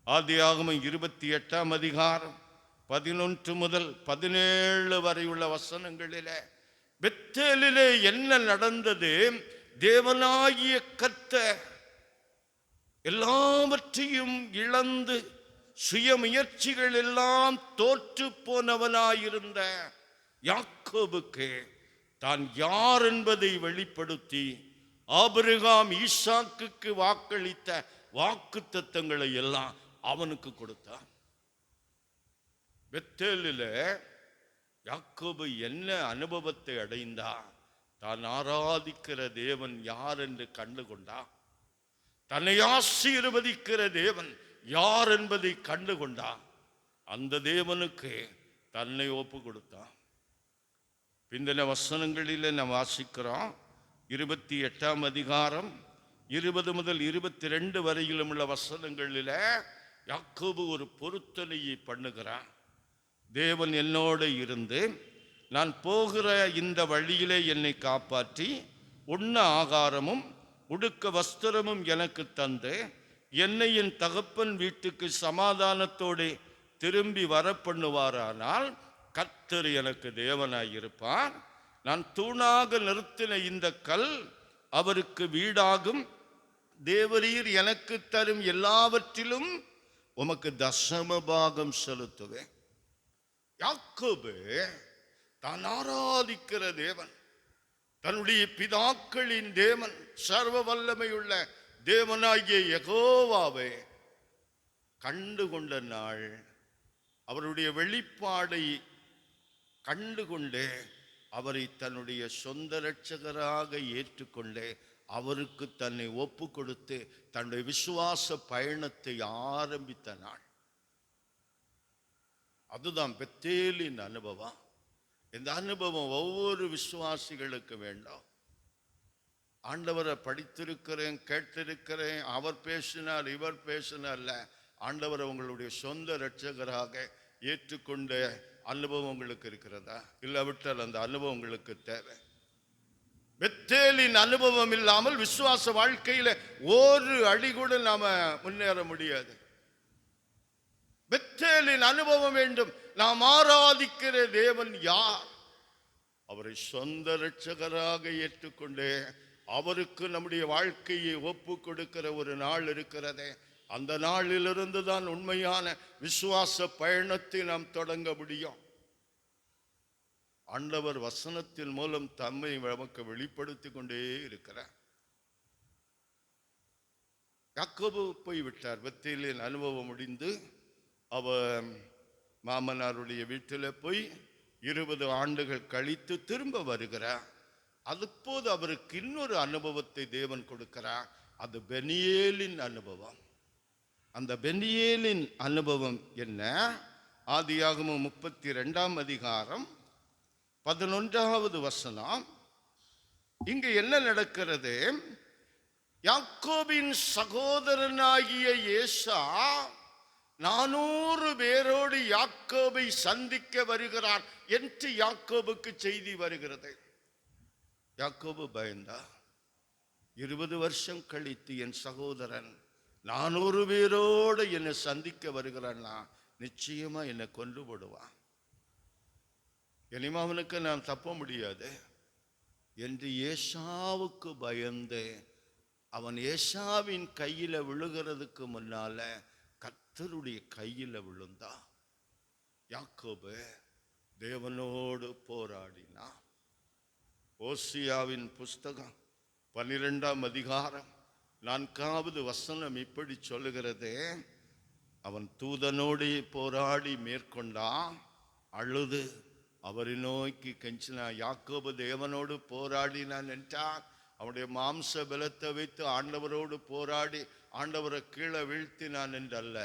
ஆதியாகமம் 28ஆம் அதிகாரம் 11 முதல் 17 வரை உள்ள வசனங்களிலே பெத்தேலிலே என்ன நடந்தது? தேவனாகிய கர்த்தர் எல்லாவற்றையும் இழந்து சுயமுயற்சிகள் எல்லாம் தோற்று போனவனாயிருந்த யாக்கோபுக்கு தான் யார் என்பதை வெளிப்படுத்தி ஆபிரகாம் ஈசாக்குக்கு வாக்களித்த வாக்குத்தத்தங்களை எல்லாம் அவனுக்கு கொடுத்தான். பெத்தேலில் யாக்கோபு என்ன அனுபவத்தை அடைந்தான்? தான் ஆராதிக்கிற தேவன் யார் என்று கண்டு கொண்டான். தன்னை ஆசீர்வதிக்கிற தேவன் யார் என்பதை கண்டு கொண்டான். அந்த தேவனுக்கு தன்னை ஒப்பு கொடுத்தான். பிந்தின வசனங்களில் நாம் வாசிக்கிறோம். 28ஆம் அதிகாரம் 20 முதல் 22 வரையிலும் உள்ள வசனங்களில் யாக்கோபு ஒரு பொருத்தனையை பண்ணுகிறான். தேவன் என்னோடு இருந்து நான் போகிற இந்த வழியிலே என்னை காப்பாற்றி உண்ண ஆகாரமும் உடுக்க வஸ்திரமும் எனக்கு தந்து என்னை என் தகப்பன் வீட்டுக்கு சமாதானத்தோடு திரும்பி வர பண்ணுவாரானால் கர்த்தர் எனக்கு தேவனாயிருப்பார். நான் தூணாக நிறுத்தின இந்த கல் அவருக்கு வீடாகும். தேவரீர் எனக்கு தரும் எல்லாவற்றிலும் உமக்கு தசம பாகம் செலுத்துவேன். யாக்கோபு தான் ஆராதிக்கிற தேவன், தன்னுடைய பிதாக்களின் தேவன், சர்வ வல்லமையுள்ள தேவனாகிய யெகோவாவை கண்டுகொண்ட நாள், அவருடைய வெளிப்பாடை கண்டுகொண்டே அவரை தன்னுடைய சொந்த இரட்சகராக ஏற்றுக்கொண்டே அவருக்கு தன்னை ஒப்பு கொடுத்து தன்னுடைய விசுவாச பயணத்தை ஆரம்பித்த நாள். அதுதான் பெத்தேலின் அனுபவம். இந்த அனுபவம் ஒவ்வொரு விசுவாசிகளுக்கு வேண்டாம். ஆண்டவரை படித்திருக்கிறேன், கேட்டிருக்கிறேன், அவர் பேசினார், இவர் பேசினார்ல. ஆண்டவரை உங்களுடைய சொந்த இரட்சகராக ஏற்றுக்கொண்ட அனுபவம் உங்களுக்கு இருக்கிறதா? இல்லாவிட்டால் அந்த அனுபவம் உங்களுக்கு தேவை. பெத்தேலின் அனுபவம் இல்லாமல் விசுவாச வாழ்க்கையில ஒரு அடி கூட நாம முன்னேற முடியாது. பெத்தேலின் அனுபவம் வேண்டும். நாம் ஆராதிக்கிற தேவன் யார்? அவரை சொந்த இரட்சகராக ஏற்றுக்கொண்டு அவருக்கு நம்முடைய வாழ்க்கையை ஒப்பு கொடுக்கிற ஒரு நாள் இருக்கிறதே, அந்த நாளிலிருந்து தான் உண்மையான விசுவாச பயணத்தை நாம் தொடங்க முடியும். ஆண்டவர் வசனத்தின் மூலம் தம்மை நமக்கு வெளிப்படுத்தி கொண்டே இருக்கிறார். யாக்கோபு போய்விட்டார். பெத்தேலின் அனுபவம் முடிந்து அவர் மாமனாருடைய வீட்டில் போய் 20 ஆண்டுகள் கழித்து திரும்ப வருகிறார். அதுபோது அவருக்கு இன்னொரு அனுபவத்தை தேவன் கொடுக்கிறார். அது பெனியேலின் அனுபவம். அந்த பெனியேலின் அனுபவம் என்ன? ஆதியாகமம் 32ஆம் அதிகாரம் 11வது வசனம். இங்கு என்ன நடக்கிறது? யாக்கோபின் சகோதரனாகிய ஏசா 400 பேரோடு யாக்கோபை சந்திக்க வருகிறார் என்று யாக்கோபுக்கு செய்தி வருகிறது. யாக்கோபு பயந்தா, 20 வருஷம் கழித்து என் சகோதரன் 400 பேரோடு என்னை சந்திக்க வருகிறான்னா நிச்சயமா என்னை கொண்டு போடுவான், இனிமே அவனுக்கு நான் தப்ப முடியாது என்று ஏசாவுக்கு பயந்து அவன் ஏசாவின் கையில விழுகிறதுக்கு முன்னால கர்த்தருடைய கையில விழுந்தான். யாக்கோபு தேவனோடு போராடினான். ஓசியாவின் புஸ்தகம் 12ஆம் அதிகாரம் 4வது வசனம் இப்படி சொல்லுகிறது, அவன் தூதனோடு போராடி மேற்கொண்டான், அழுது அவரை நோக்கி கெஞ்சினான். யாக்கோபு தேவனோடு போராடினான் என்றான். அவனுடைய மாம்ச பலத்தை வைத்து ஆண்டவரோடு போராடி ஆண்டவரை கீழே வீழ்த்தினான் என்றல்ல,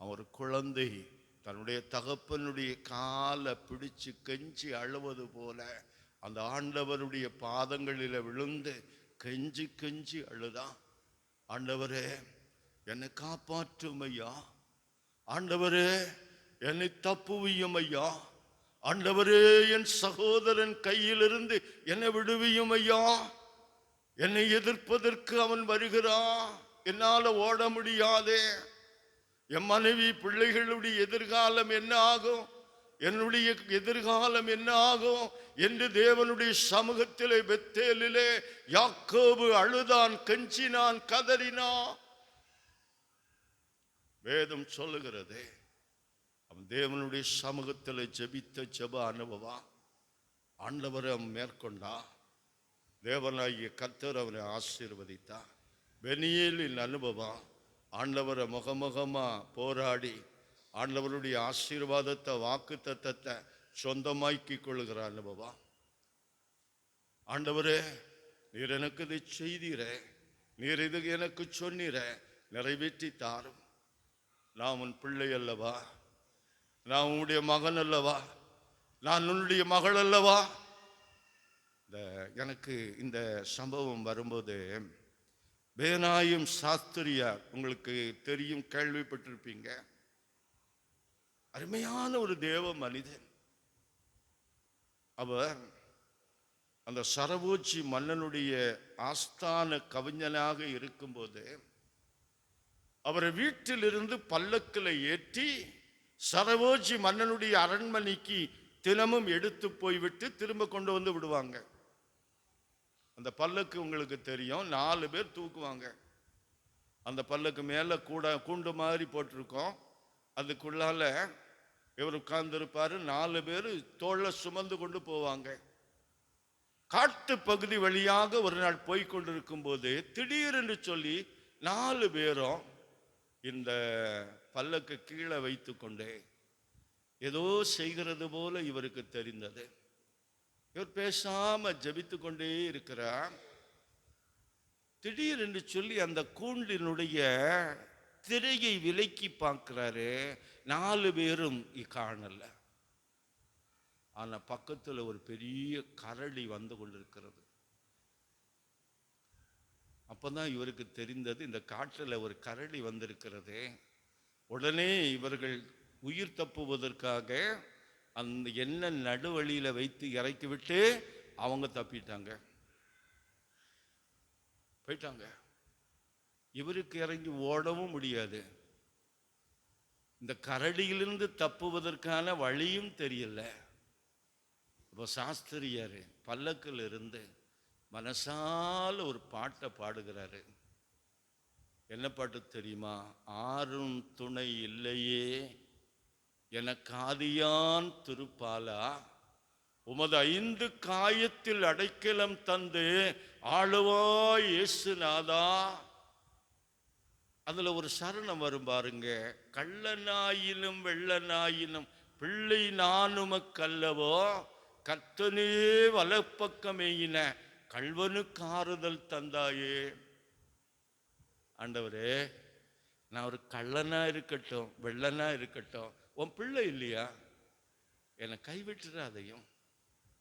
அவர் குழந்தை தன்னுடைய தகப்பனுடைய காலை பிடிச்சு கெஞ்சி அழுவது போல அந்த ஆண்டவருடைய பாதங்களில் விழுந்து கெஞ்சி கெஞ்சி அழுதான். ஆண்டவரே என்னை காப்பாற்றும் ஐயா, ஆண்டவரே என்னை தப்புவியும் ஐயா, ஆண்டவரே என் சகோதரன் கையிலிருந்து என்னை விடுவியும் ஐயா, என்னை எதிர்ப்பதற்கு அவன் வருகிறான், என்னால ஓட முடியாதே, என் மனைவி பிள்ளைகளுடைய எதிர்காலம் என்ன ஆகும், என்னுடைய எதிர்காலம் என்ன ஆகும் என்று தேவனுடைய சமூகத்திலே பெத்தேலிலே யாக்கோபு அழுதான், கெஞ்சினான், கதறினான். வேதம் சொல்லுகிறது அவன் தேவனுடைய சமூகத்தில் ஜெபித்த ஜெப அனுபவம் ஆண்டவரை மேற்கொண்டா. தேவனாகிய கர்த்தர் அவனை ஆசீர்வதித்தார். பெனியேலின் அனுபவம் ஆண்டவரை முகமுகமா போராடி ஆண்டவருடைய ஆசீர்வாதத்தை வாக்கு தத்தத்தை சொந்தமாக்கி கொள்ளுகிற அனுபவம். ஆண்டவரே நீர் எனக்கு இதை செய்தீரே, நீர் இது எனக்கு சொன்னீரே, நிறைவேற்றி தாரும். நான் உன் பிள்ளை அல்லவா, நான் உன்னுடைய மகன் அல்லவா, நான் உன்னுடைய மகள் அல்லவா. எனக்கு இந்த சம்பவம் வரும்போது பேனாயும் சாஸ்திரியார் உங்களுக்கு தெரியும், கேள்விப்பட்டிருப்பீங்க. அருமையான ஒரு தேவ மனிதன். அவர் அந்த சரபோஜி மன்னனுடைய ஆஸ்தான கவிஞனாக இருக்கும்போது அவரை வீட்டிலிருந்து பல்லக்கில் ஏற்றி சரபோஜி மன்னனுடைய அரண்மனைக்கு தினமும் எடுத்து போய்விட்டு திரும்ப கொண்டு வந்து விடுவாங்க. அந்த பல்லக்கு உங்களுக்கு தெரியும், 4 பேர் தூக்குவாங்க. அந்த பல்லக்கு மேலே கூண்டு மாதிரி போட்டிருக்கோம், அதுக்குள்ளால இவர் உட்கார்ந்துருப்பாரு, 4 பேர் தோளை சுமந்து கொண்டு போவாங்க. காட்டு பகுதி வழியாக ஒரு நாள் போய்கொண்டிருக்கும் போது திடீரென்று சொல்லி 4 பேரும் இந்த பல்லக்கு கீழே வைத்து கொண்டே ஏதோ செய்கிறது போல இவருக்கு தெரிந்தது. இவர் பேசாம ஜெபித்து கொண்டே இருக்கிறார். திடீரென்று சொல்லி அந்த கூண்டினுடைய திரையை விலக்கி பார்க்கிறாரு, 4 பேரும் காணல. ஆனா பக்கத்துல ஒரு பெரிய கரடி வந்து கொண்டிருக்கிறது. அப்பதான் இவருக்கு தெரிந்தது இந்த காட்டுல ஒரு கரடி வந்திருக்கிறது. உடனே இவர்கள் உயிர் தப்புவதற்காக அந்த என்ன நடுவழியில வைத்து இறக்கி விட்டு அவங்க தப்பிட்டாங்க, போயிட்டாங்க. இவருக்கு இறங்கி ஓடவும் முடியாது, இந்த கரடியிலிருந்து தப்புவதற்கான வழியும் தெரியல. இப்போ சாஸ்திரியார் பல்லக்கில் இருந்து மனசால ஒரு பாட்டை பாடுகிறாரு. என்ன பாட்டு தெரியுமா? ஆறும் துணை இல்லையே எனக்கு ஆதியான் திருப்பாலா, உமது 5 காயத்தில் அடைக்கலம் தந்து ஆளுவாய் இயேசுநாதா. அதுல ஒரு சரணம் வரும் பாருங்க, கள்ளனாயினும் வெள்ளனாயினும் பிள்ளை நானுமக்கல்லவோ, கர்த்தனே வலப்பக்கமேயின கள்வனுக்கு ஆறுதல் தந்தாயே. ஆண்டவரே, நான் ஒரு கள்ளனா இருக்கட்டும் வெள்ளனா இருக்கட்டும், உன் பிள்ளை இல்லையா, என்னை கைவிட்டுறாதையும்.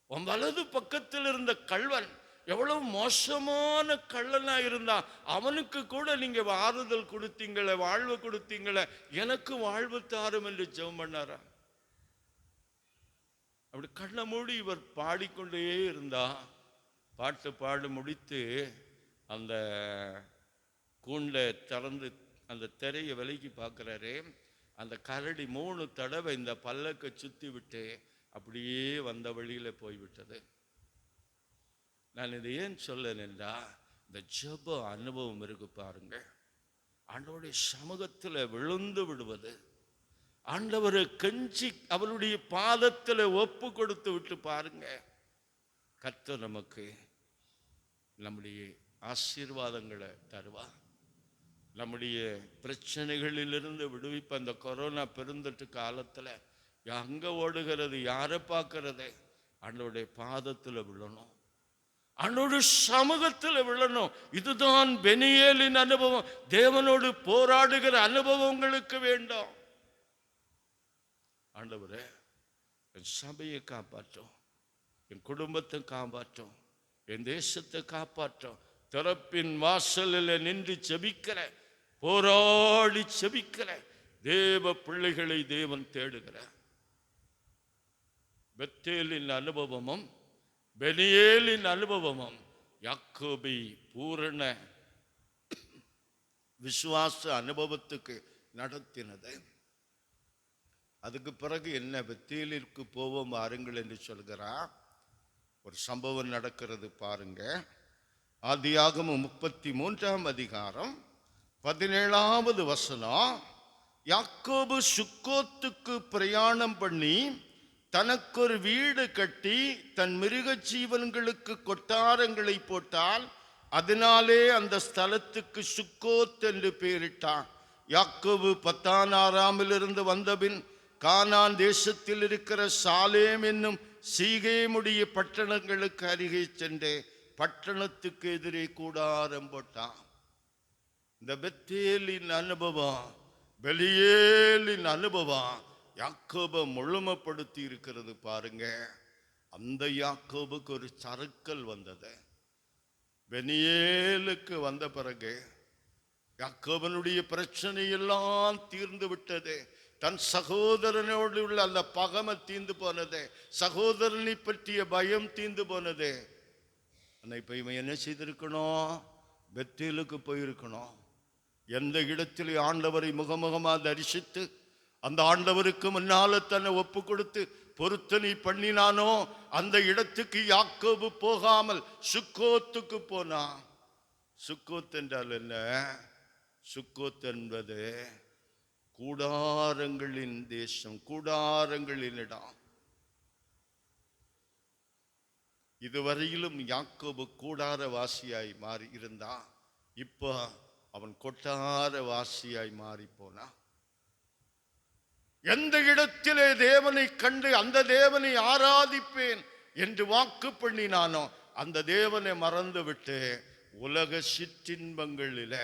உன் வலது பக்கத்தில் இருந்த கள்வன் எவ்வளவு மோசமான கள்ளனா இருந்தா அவனுக்கு கூட நீங்க ஆறுதல் கொடுத்தீங்களே, வாழ்வு கொடுத்தீங்களே, எனக்கு வாழ்வு தாரும் என்று ஜெபம் பண்ணாரா? அப்படி கண்ணை மூடி இவர் பாடிக்கொண்டே இருந்தா, பாட்டு பாடி முடித்து அந்த கூண்டை திறந்து அந்த திரையை விலக்கி பார்க்குறாரு. அந்த கரடி 3 தடவை இந்த பல்லக்கை சுற்றி விட்டு அப்படியே வந்த வழியில போய்விட்டது. நான் இதை ஏன் சொல்லணுன்றா, இந்த ஜெப அனுபவம் இருக்கு பாருங்க. ஆண்டவருடைய சமூகத்தில் விழுந்து விடுவது, ஆண்டவரை கெஞ்சி அவருடைய பாதத்தில் ஒப்பு கொடுத்து விட்டு பாருங்க. கர்த்தர் நமக்கு நம்முடைய ஆசீர்வாதங்களை தருவா. நம்முடைய பிரச்சனைகளிலிருந்து விடுவிப்ப. அந்த கொரோனா பெருந்தொற்று காலத்தில் அங்கே ஓடுகிறது, யாரை பார்க்கறது? ஆண்டவருடைய பாதத்தில் விழணும், ஆண்டவருடைய சமூகத்தில் விழணும். இதுதான் பெனியேலின் அனுபவம். தேவனோடு போராடுகிற அனுபவம் உங்களுக்கு வேண்டும். ஆண்டவரே, என் சபையை காப்பாற்றும், என் குடும்பத்தை காப்பாற்றும், என் தேசத்தை காப்பாற்றும். திறப்பின் வாசலில் நின்று செபிக்கிற, போராடி செபிக்கிற தேவ பிள்ளைகளை தேவன் தேடுகிறார். பெத்தேலின் அனுபவமும் பெனியேலின் அனுபவமும் யாக்கோபை பூரண விசுவாச அனுபவத்துக்கு நடத்தினது. அதுக்கு பிறகு என்ன, பெத்தேலிற்கு போவோம் வாருங்கள் என்று சொல்கிறார். ஒரு சம்பவம் நடக்கிறது பாருங்க. ஆதியாகமம் 33ஆம் அதிகாரம் 17வது வசனம். யாக்கோபு சுக்கோத்துக்கு பிரயாணம் பண்ணி தனக்கொரு வீடு கட்டி தன் மிருக ஜீவன்களுக்கு கொட்டாரங்களை போட்டால் அதனாலே அந்த ஸ்தலத்துக்கு சுக்கோத் என்று பெயரிட்டான். யாக்கோபு பத்தானாராமிலிருந்து வந்தபின் கானான் தேசத்தில் இருக்கிற சாலேம் என்னும் சீகேமுடைய பட்டணங்களுக்கு அருகே சென்று பட்டணத்துக்கு எதிரே கூடாரம் போட்டான். இந்த பெத்தேலின் அனுபவம், பெலியேலின் அனுபவம் யாக்கோபை முழுமைப்படுத்தி இருக்கிறது பாருங்க. அந்த யாக்கோபுக்கு ஒரு சறுக்கல் வந்தது. பெனியேலுக்கு வந்த பிறகு யாக்கோபனுடைய பிரச்சனை எல்லாம் தீர்ந்து விட்டது. தன் சகோதரனோடு உள்ள அந்த பகமை தீர்ந்து போனது, சகோதரனை பற்றிய பயம் தீர்ந்து போனது. இப்போ இவன் என்ன செய்திருக்கணும்? பெத்தேலுக்கு போயிருக்கணும். எந்த இடத்திலே ஆண்டவரை முகமுகமாக தரிசித்து அந்த ஆண்டவருக்கு முன்னால தன்னை ஒப்பு கொடுத்து பொருத்தனை பண்ணினானோ அந்த இடத்துக்கு யாக்கோபு போகாமல் சுக்கோத்துக்கு போனான். சுக்கோத் என்றால் என்ன? சுக்கோத் என்பது கூடாரங்களின் தேசம், கூடாரங்களின் இடம். இதுவரையிலும் யாக்கோபு கூடார வாசியாய் மாறி இருந்தான். இப்போ அவன் கொட்டார வாசியாய் மாறி போனான். எந்த இடத்திலே தேவனை கண்டு அந்த தேவனை ஆராதிப்பேன் என்று வாக்கு பண்ணினானோ அந்த தேவனை மறந்து விட்டு உலக சிற்றின்பங்களில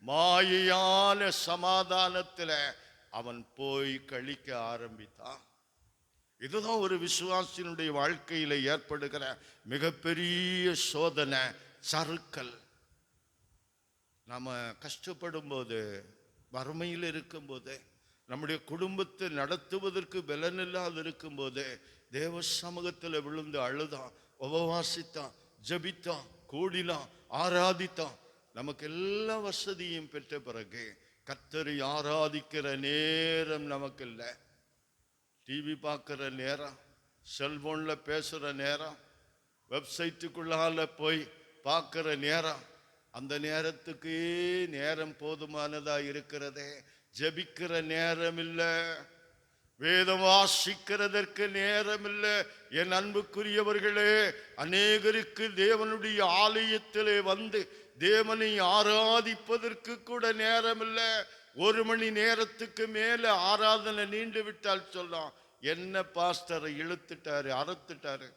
மாயையான சமாதானத்தில் அவன் போய் கழிக்க ஆரம்பித்தான். இதுதான் ஒரு விசுவாசினுடைய வாழ்க்கையில் ஏற்படுகிற மிகப்பெரிய சோதனை, சறுக்கல். நாம் கஷ்டப்படும் போது, வறுமையில் இருக்கும்போது, நம்முடைய குடும்பத்தை நடத்துவதற்கு பலனில்லாது இருக்கும்போது தேவ சமூகத்தில் விழுந்து அழுதான், உபவாசித்தான், ஜபித்தான், கூடினான், ஆராதித்தான். நமக்கு எல்லா வசதியும் பெற்ற பிறகு கர்த்தரை ஆராதிக்கிற நேரம் நமக்கு இல்லை. டிவி பார்க்குற நேரம், செல்போனில் பேசுகிற நேரம், வெப்சைட்டுக்குள்ளால போய் பார்க்குற நேரம், அந்த நேரத்துக்கு நேரம் போதுமானதாக இருக்கிறதே. ஜபிக்கிற நேரம் இல்லை, வேதம் வாசிக்கிறதற்கு நேரம் இல்லை. என் அன்புக்குரியவர்களே, அநேகருக்கு தேவனுடைய ஆலயத்திலே வந்து தேவனை ஆராதிப்பதற்கு கூட நேரம் இல்லை. 1 மணி நேரத்துக்கு மேல ஆராதனை நீண்டு விட்டால் சொல்லலாம், என்ன பாஸ்டரை இழுத்துட்டாரு, அறுத்துட்டாரு.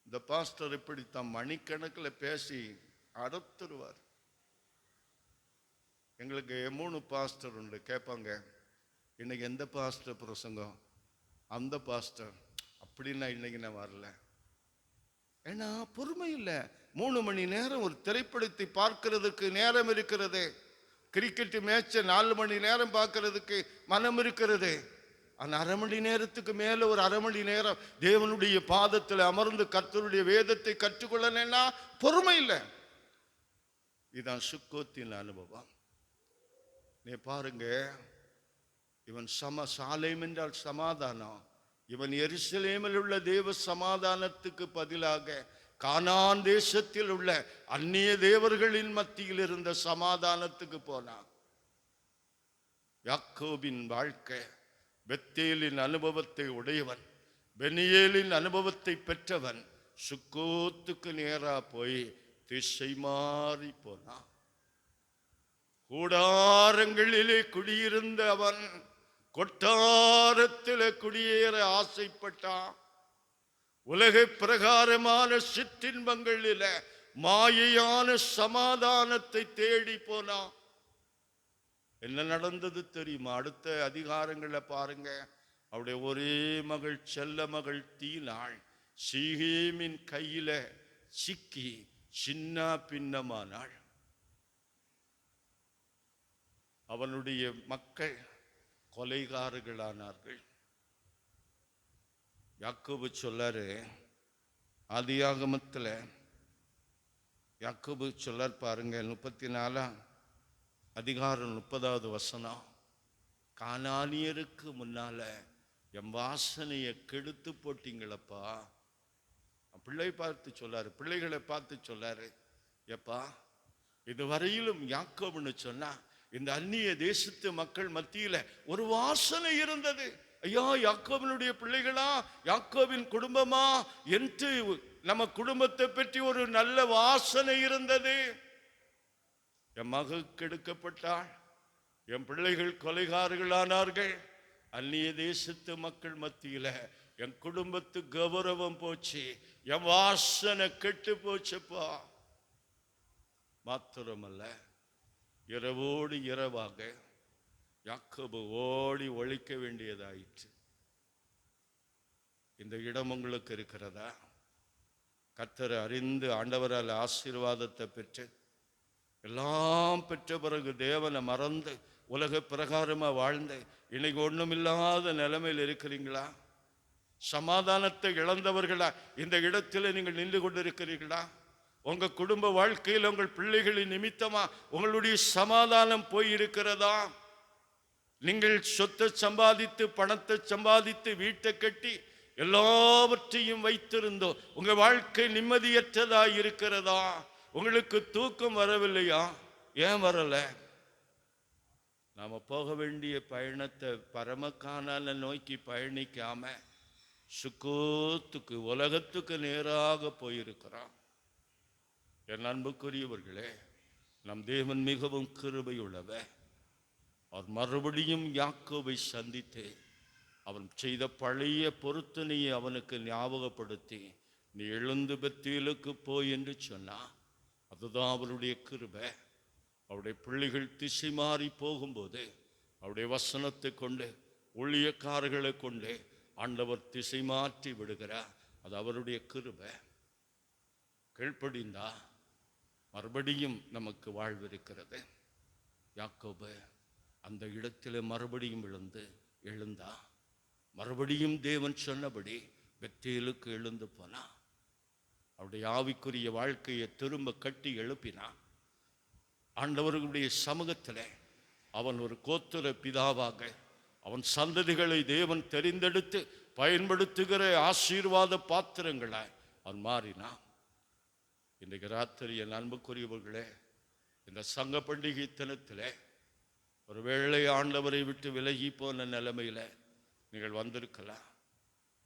இந்த பாஸ்டர் இப்படித்தான் மணிக்கணக்கில் பேசி அறுத்துருவார். எங்களுக்கு 3 பாஸ்டர் உண்டு. கேட்பாங்க, இன்னைக்கு எந்த பாஸ்டர் பிரசங்கம்? அந்த பாஸ்டர். அப்படின்னா இன்னைக்கு நான் வரல. ஏன்னா பொறுமை இல்லை. 3 மணி நேரம் ஒரு திரைப்படத்தை பார்க்கிறதுக்கு நேரம் இருக்கிறது. கிரிக்கெட் மேட்சை 4 மணி நேரம் பார்க்கிறதுக்கு மனம் இருக்கிறது. அந்த 1/2 மணி நேரத்துக்கு மேல ஒரு 1/2 மணி நேரம் தேவனுடைய பாதத்தில் அமர்ந்து கர்த்தருடைய வேதத்தை கற்றுக்கொள்ளனா பொறுமை இல்லை. இதுதான் சுக்கோத்தின் அனுபவம். நீ பாருங்க, இவன் சாலேம் என்றால் சமாதானம். இவன் எருசலேமில் உள்ள தேவ சமாதானத்துக்கு பதிலாக கானான் தேசத்தில் உள்ள அந்நிய தேவர்களின் மத்தியில் இருந்த சமாதானத்துக்கு போனான். யாக்கோபின் வாழ்க்கை பெத்தேலின் அனுபவத்தை உடையவன், பெனியேலின் அனுபவத்தை பெற்றவன். சுக்கோத்துக்கு நேரா போய் திசை மாறி போனான். கூடாரங்களிலே குடியிருந்த அவன் கொட்டாரத்திலே குடியேற ஆசைப்பட்டான். உலக பிரகாரமான சிற்றின்பங்களில மாயையான சமாதானத்தை தேடி போனான். என்ன நடந்தது தெரியுமா? அடுத்த அதிகாரங்களை பாருங்க. அவருடைய ஒரே மகள், செல்ல மகள் தீனாள் சீகேமின் கையில சிக்கி சின்ன பின்னமானாள். அவனுடைய மக்கள் கொலைகாரர்களானார்கள். யாக்கோபு சொல்லாரு, ஆதியாகமத்துல யாக்கோபு சொல்லார் பாருங்க, 34ஆம் அதிகாரம் 30வது வசனம். கானானியருக்கு முன்னால என் வாசனையை கெடுத்து போட்டீங்களப்பா. பிள்ளைகளை பார்த்து சொல்லாரு, எப்பா இதுவரையிலும் யாக்கோபுன்னு சொன்னா இந்த அந்நிய தேசத்து மக்கள் மத்தியில ஒரு வாசனை இருந்தது. ஐயா, யாக்கோபினுடைய பிள்ளைகளா, யாக்கோபின் குடும்பமா என்று நம்ம குடும்பத்தை பற்றி ஒரு நல்ல வாசனை இருந்தது. என் மகள் கெடுக்கப்பட்டாள், என் பிள்ளைகள் கொலைகாரர்களானார்கள், அந்நிய தேசத்து மக்கள் மத்தியில என் குடும்பத்து கௌரவம் போச்சு, என் வாசனை கெட்டு போச்சுப்பா. மாத்திரமல்ல, இரவோடு இரவாக யாக்கோபு ஓடி ஒழிக்க வேண்டியதாயிற்று. இந்த இடம் உங்களுக்கு இருக்கிறதா? கர்த்தரை அறிந்து ஆண்டவரால் ஆசீர்வாதத்தை பெற்று எல்லாம் பெற்ற பிறகு தேவனை மறந்து உலக பிரகாரமா வாழ்ந்து இன்னைக்கு ஒண்ணுமில்லாத நிலைமையில் இருக்கிறீங்களா? சமாதானத்தை இழந்தவர்களா இந்த இடத்துல நீங்கள் நின்று கொண்டிருக்கிறீர்களா? உங்க குடும்ப வாழ்க்கையில் உங்கள் பிள்ளைகளின் நிமித்தமா உங்களுடைய சமாதானம் போய் இருக்கிறதா? நீங்கள் சொத்தை சம்பாதித்து, பணத்தை சம்பாதித்து, வீட்டை கட்டி எல்லாவற்றையும் வைத்திருந்தோ உங்க வாழ்க்கை நிம்மதியற்றதா இருக்கிறதா? உங்களுக்கு தூக்கம் வரவில்லையா? ஏன் வரல? நாம போக வேண்டிய பயணத்தை பரமக்கானால நோக்கி பயணிக்காம சுக்கோத்துக்கு, உலகத்துக்கு நேராக போயிருக்கிறோம். என் அன்புக்குரியவர்களே, நம் தேவன் மிகவும் கிருபை உள்ளவர். அவர் மறுபடியும் யாக்கோபை சந்தித்து அவன் செய்த பழைய பொருத்தனையை அவனுக்கு ஞாபகப்படுத்தி, நீ எழுந்து பெத்தேலுக்கு போய் என்று சொன்னா. அதுதான் அவருடைய கிருபை. அவருடைய பிள்ளைகள் திசை மாறி போகும்போது அவருடைய வசனத்தை கொண்டு, ஊழியக்காரர்களை கொண்டு ஆண்டவர் திசை மாற்றி விடுகிறார். அது அவருடைய கிருபை. கீழ்ப்படிந்தா மறுபடியும் நமக்கு வாழ்வு இருக்கிறது. யாக்கோபு அந்த இடத்திலே மறுபடியும் எழுந்தா. மறுபடியும் தேவன் சொன்னபடி பெத்தேலுக்கு எழுந்து போனா. அவருடைய ஆவிக்குரிய வாழ்க்கையை திரும்ப கட்டி எழுப்பினா. ஆண்டவர்களுடைய சமூகத்தில் அவன் ஒரு கோத்திர பிதாவாக, அவன் சந்ததிகளை தேவன் தெரிந்தெடுத்து பயன்படுத்துகிற ஆசீர்வாத பாத்திரங்களாய் அவன் மாறினான். இன்றைக்கு ராத்திரி என் அன்புக்குரியவர்களே, இந்த சங்க பண்டிகை தினத்தில் ஒருவேளை ஆண்டவரை விட்டு விலகி போன நிலைமையில நீங்கள் வந்திருக்கலாம்.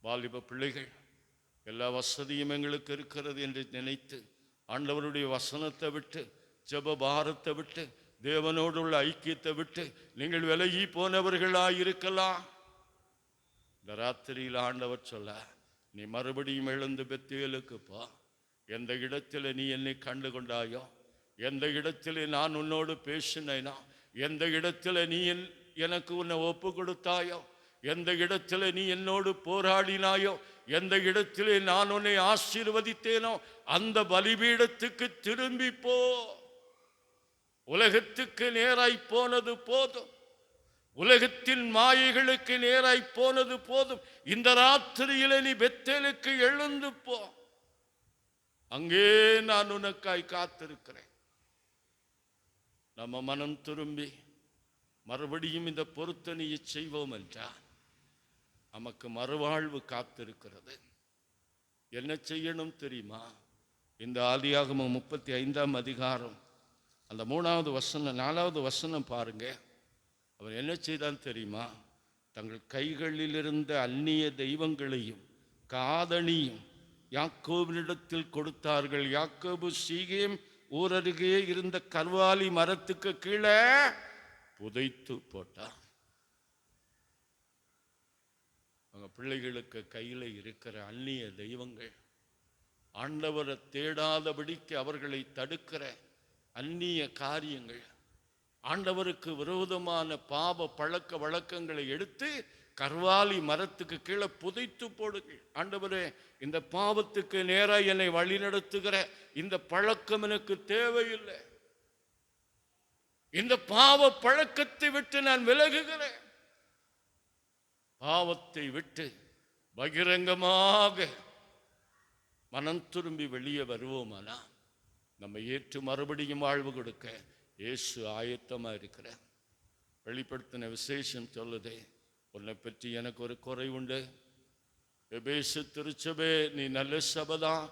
வாலிப பிள்ளைகள், எல்லா வசதியும் எங்களுக்கு இருக்கிறது என்று நினைத்து ஆண்டவருடைய வசனத்தை விட்டு, ஜெப பாரத்தை விட்டு, தேவனோடு உள்ள ஐக்கியத்தை விட்டு நீங்கள் விலகி போனவர்களாயிருக்கலாம். இந்த ராத்திரியில் ஆண்டவர் சொல்ல, நீ மறுபடியும் எழுந்து பெத்தேலுக்கு போ. எந்த இடத்துல நீ என்னை கண்டு கொண்டாயோ, எந்த இடத்துல நான் உன்னோடு பேசினேனோ, எந்த இடத்துல நீ எனக்கு உன்னை ஒப்பு கொடுத்தாயோ, எந்த இடத்துல நீ என்னோடு போராடினாயோ, எந்த இடத்திலே நான் உன்னை ஆசீர்வதித்தேனோ அந்த பலிபீடத்துக்கு திரும்பி போ. உலகத்துக்கு நேராய் போனது போதும், உலகத்தின் மாயைகளுக்கு நேராய் போனது போதும். இந்த ராத்திரியிலே நீ பெத்தேலுக்கு எழுந்து போ. அங்கே நான் உனக்காய் காத்திருக்கிறேன். நம்ம மனம் திரும்பி மறுபடியும் இந்த பொருத்தனையை செய்வோம் என்றால் நமக்கு மறுவாழ்வு காத்திருக்கிறது. என்ன செய்யணும் தெரியுமா? இந்த ஆதியாகமம் 35ஆம் அதிகாரம் அந்த 3வது வசனம் 4வது வசனம் பாருங்க. அவன் என்ன செய்தான் தெரியுமா? தங்கள் கைகளில் இருந்த அந்நிய தெய்வங்களையும் காதணியும் யாக்கோபினிடத்தில் கொடுத்தார்கள். யாக்கோபு சீகேம் ஊரருகே இருந்த கர்வாலி மரத்துக்கு கீழே புதைத்து போட்டார். அவங்க பிள்ளைகளுக்கு கையில் இருக்கிற அந்நிய தெய்வங்கள், ஆண்டவரை தேடாதபடிக்கு அவர்களை தடுக்கிற அந்நிய காரியங்கள், ஆண்டவருக்கு விரோதமான பாவ பழக்க வழக்கங்களை எடுத்து கர்வாலி மரத்துக்கு கீழே புதைத்து போடுங்கள். ஆண்டவரே, இந்த பாவத்துக்கு நேராக என்னை வழிநடத்துகிற இந்த பழக்கம் எனக்கு தேவையில்லை. இந்த பாவ பழக்கத்தை விட்டு நான் விலகுகிறேன். பாவத்தை விட்டு பகிரங்கமாக மனம் திரும்பி வெளியே வருவோமானா நம்ம ஏற்று மறுபடியும் வாழ்வு கொடுக்க இயேசு ஆயத்தமா இருக்கிற. வெளிப்படுத்தின விசேஷம் சொல்லுதே, உன்னை பற்றி எனக்கு ஒரு குறை உண்டு. எபேசு திருச்சபே, நீ நல்ல சபைதான்,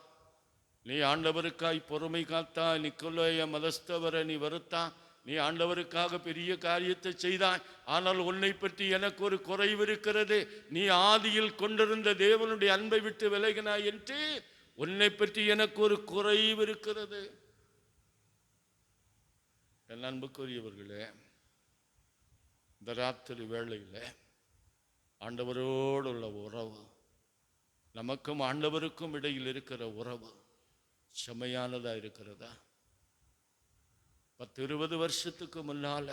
நீ ஆண்டவருக்காய் பொறுமை காத்தா, நிக்கோலோய மதஸ்தவரை நீ வருத்தா, நீ ஆண்டவருக்காக பெரிய காரியத்தை செய்தாய். ஆனால் உன்னை பற்றி எனக்கு ஒரு குறைவு இருக்கிறது. நீ ஆதியில் கொண்டிருந்த தேவனுடைய அன்பை விட்டு விலகினாய் என்று உன்னை பற்றி எனக்கு ஒரு குறைவு இருக்கிறது. என் அன்புக்குரியவர்களே, இந்த ராத்திரி வேளையில் ஆண்டவரோடு உள்ள உறவு, நமக்கும் ஆண்டவருக்கும் இடையில் இருக்கிற உறவு செம்மையானதா இருக்கிறதா? 10-20 வருஷத்துக்கு முன்னால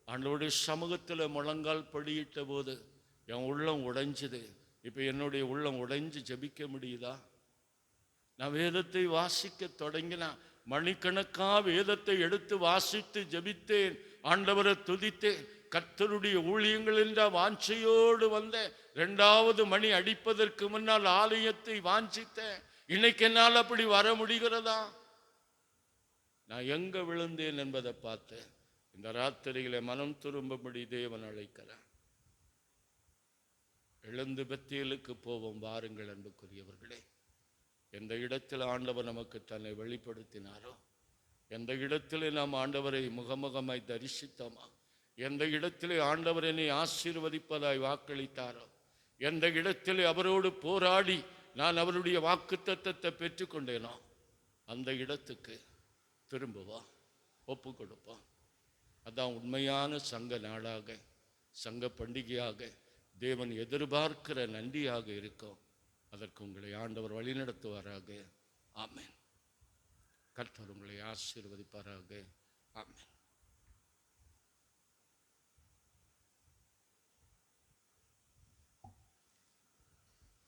ஆண்டவருடைய சமூகத்தில் முழங்கால் படியிட்ட போது என் உள்ளம் உடைஞ்சுது. இப்போ என்னுடைய உள்ளம் உடைஞ்சு ஜெபிக்க முடியுதா? நான் வேதத்தை வாசிக்க தொடங்கினா மணிக்கணக்கா வேதத்தை எடுத்து வாசித்து ஜெபித்தேன், ஆண்டவரை துதித்தேன். கர்த்தருடைய ஊழியங்கள் என்ற வாஞ்சையோடு வந்த 2வது மணி அடிப்பதற்கு முன்னால் ஆலயத்தை வாஞ்சித்தேன். இன்னைக்கு என்னால் அப்படி வர முடிகிறதா? நான் எங்க விழுந்தேன் என்பதை பார்த்து இந்த ராத்திரியில மனம் திரும்பும்படி தேவன் அழைக்கிறார். எழுந்து பெத்தேலுக்கு போவோம் வாருங்கள் அன்புக்குரியவர்களே. எந்த இடத்தில் ஆண்டவர் நமக்கு தன்னை வெளிப்படுத்தினாரோ, எந்த இடத்திலே நாம் ஆண்டவரை முகமுகமாய் தரிசித்தோமா, எந்த இடத்திலே ஆண்டவர் என்னை ஆசீர்வதிப்பதாய் வாக்களித்தாரோ, எந்த இடத்திலே அவரோடு போராடி நான் அவருடைய வாக்குத்தத்தத்தை பெற்றுக்கொண்டேனோ அந்த இடத்துக்கு திரும்புவோம், ஒப்பு கொடுப்போம். அதான் உண்மையான சங்க நாளாக, சங்க பண்டிகையாக தேவன் எதிர்பார்க்கிற நன்றியாக இருக்கும். அதற்கு உங்களை ஆண்டவர் வழிநடத்துவாராக. ஆமென். கர்த்தர் உங்களை ஆசீர்வதிப்பாராக. ஆமென்.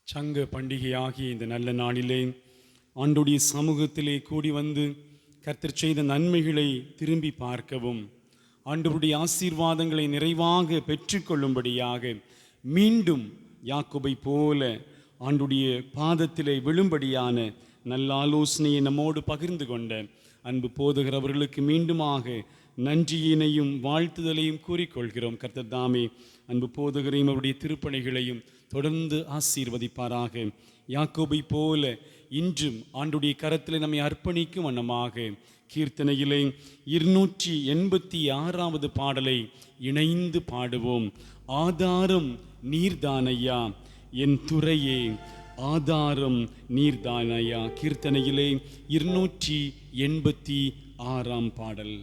சங்க பண்டிகையாகிய இந்த நல்ல நாளிலே ஆண்டுடைய சமூகத்திலே கூடி வந்து கர்த்தர் செய்த நன்மைகளை திரும்பி பார்க்கவும், ஆண்டவருடைய ஆசீர்வாதங்களை நிறைவாக பெற்றுக்கொள்ளும்படியாக மீண்டும் யாக்கோபை போல ஆண்டுடைய பாதத்திலே விழும்படியான நல்ல ஆலோசனையை நம்மோடு பகிர்ந்து கொண்ட அன்பு போதகர் அவர்களுக்கு மீண்டுமாக நன்றியினையும் வாழ்த்துதலையும் கூறிக்கொள்கிறோம். கர்த்தர் தாமே அன்பு போதகரையும் அவருடைய திருப்பணிகளையும் தொடர்ந்து ஆசீர்வதிப்பாராக. யாக்கோபை போல இன்றும் ஆண்டுடைய கரத்தில் நம்மை அர்ப்பணிக்கும் வண்ணமாக கீர்த்தனையிலே 286வது பாடலை இணைந்து பாடுவோம். ஆதாரம் நீர்தானையா என் துறையே, ஆதாரம் நீர்தானையா. கீர்த்தனையிலே 286ஆம் பாடல்.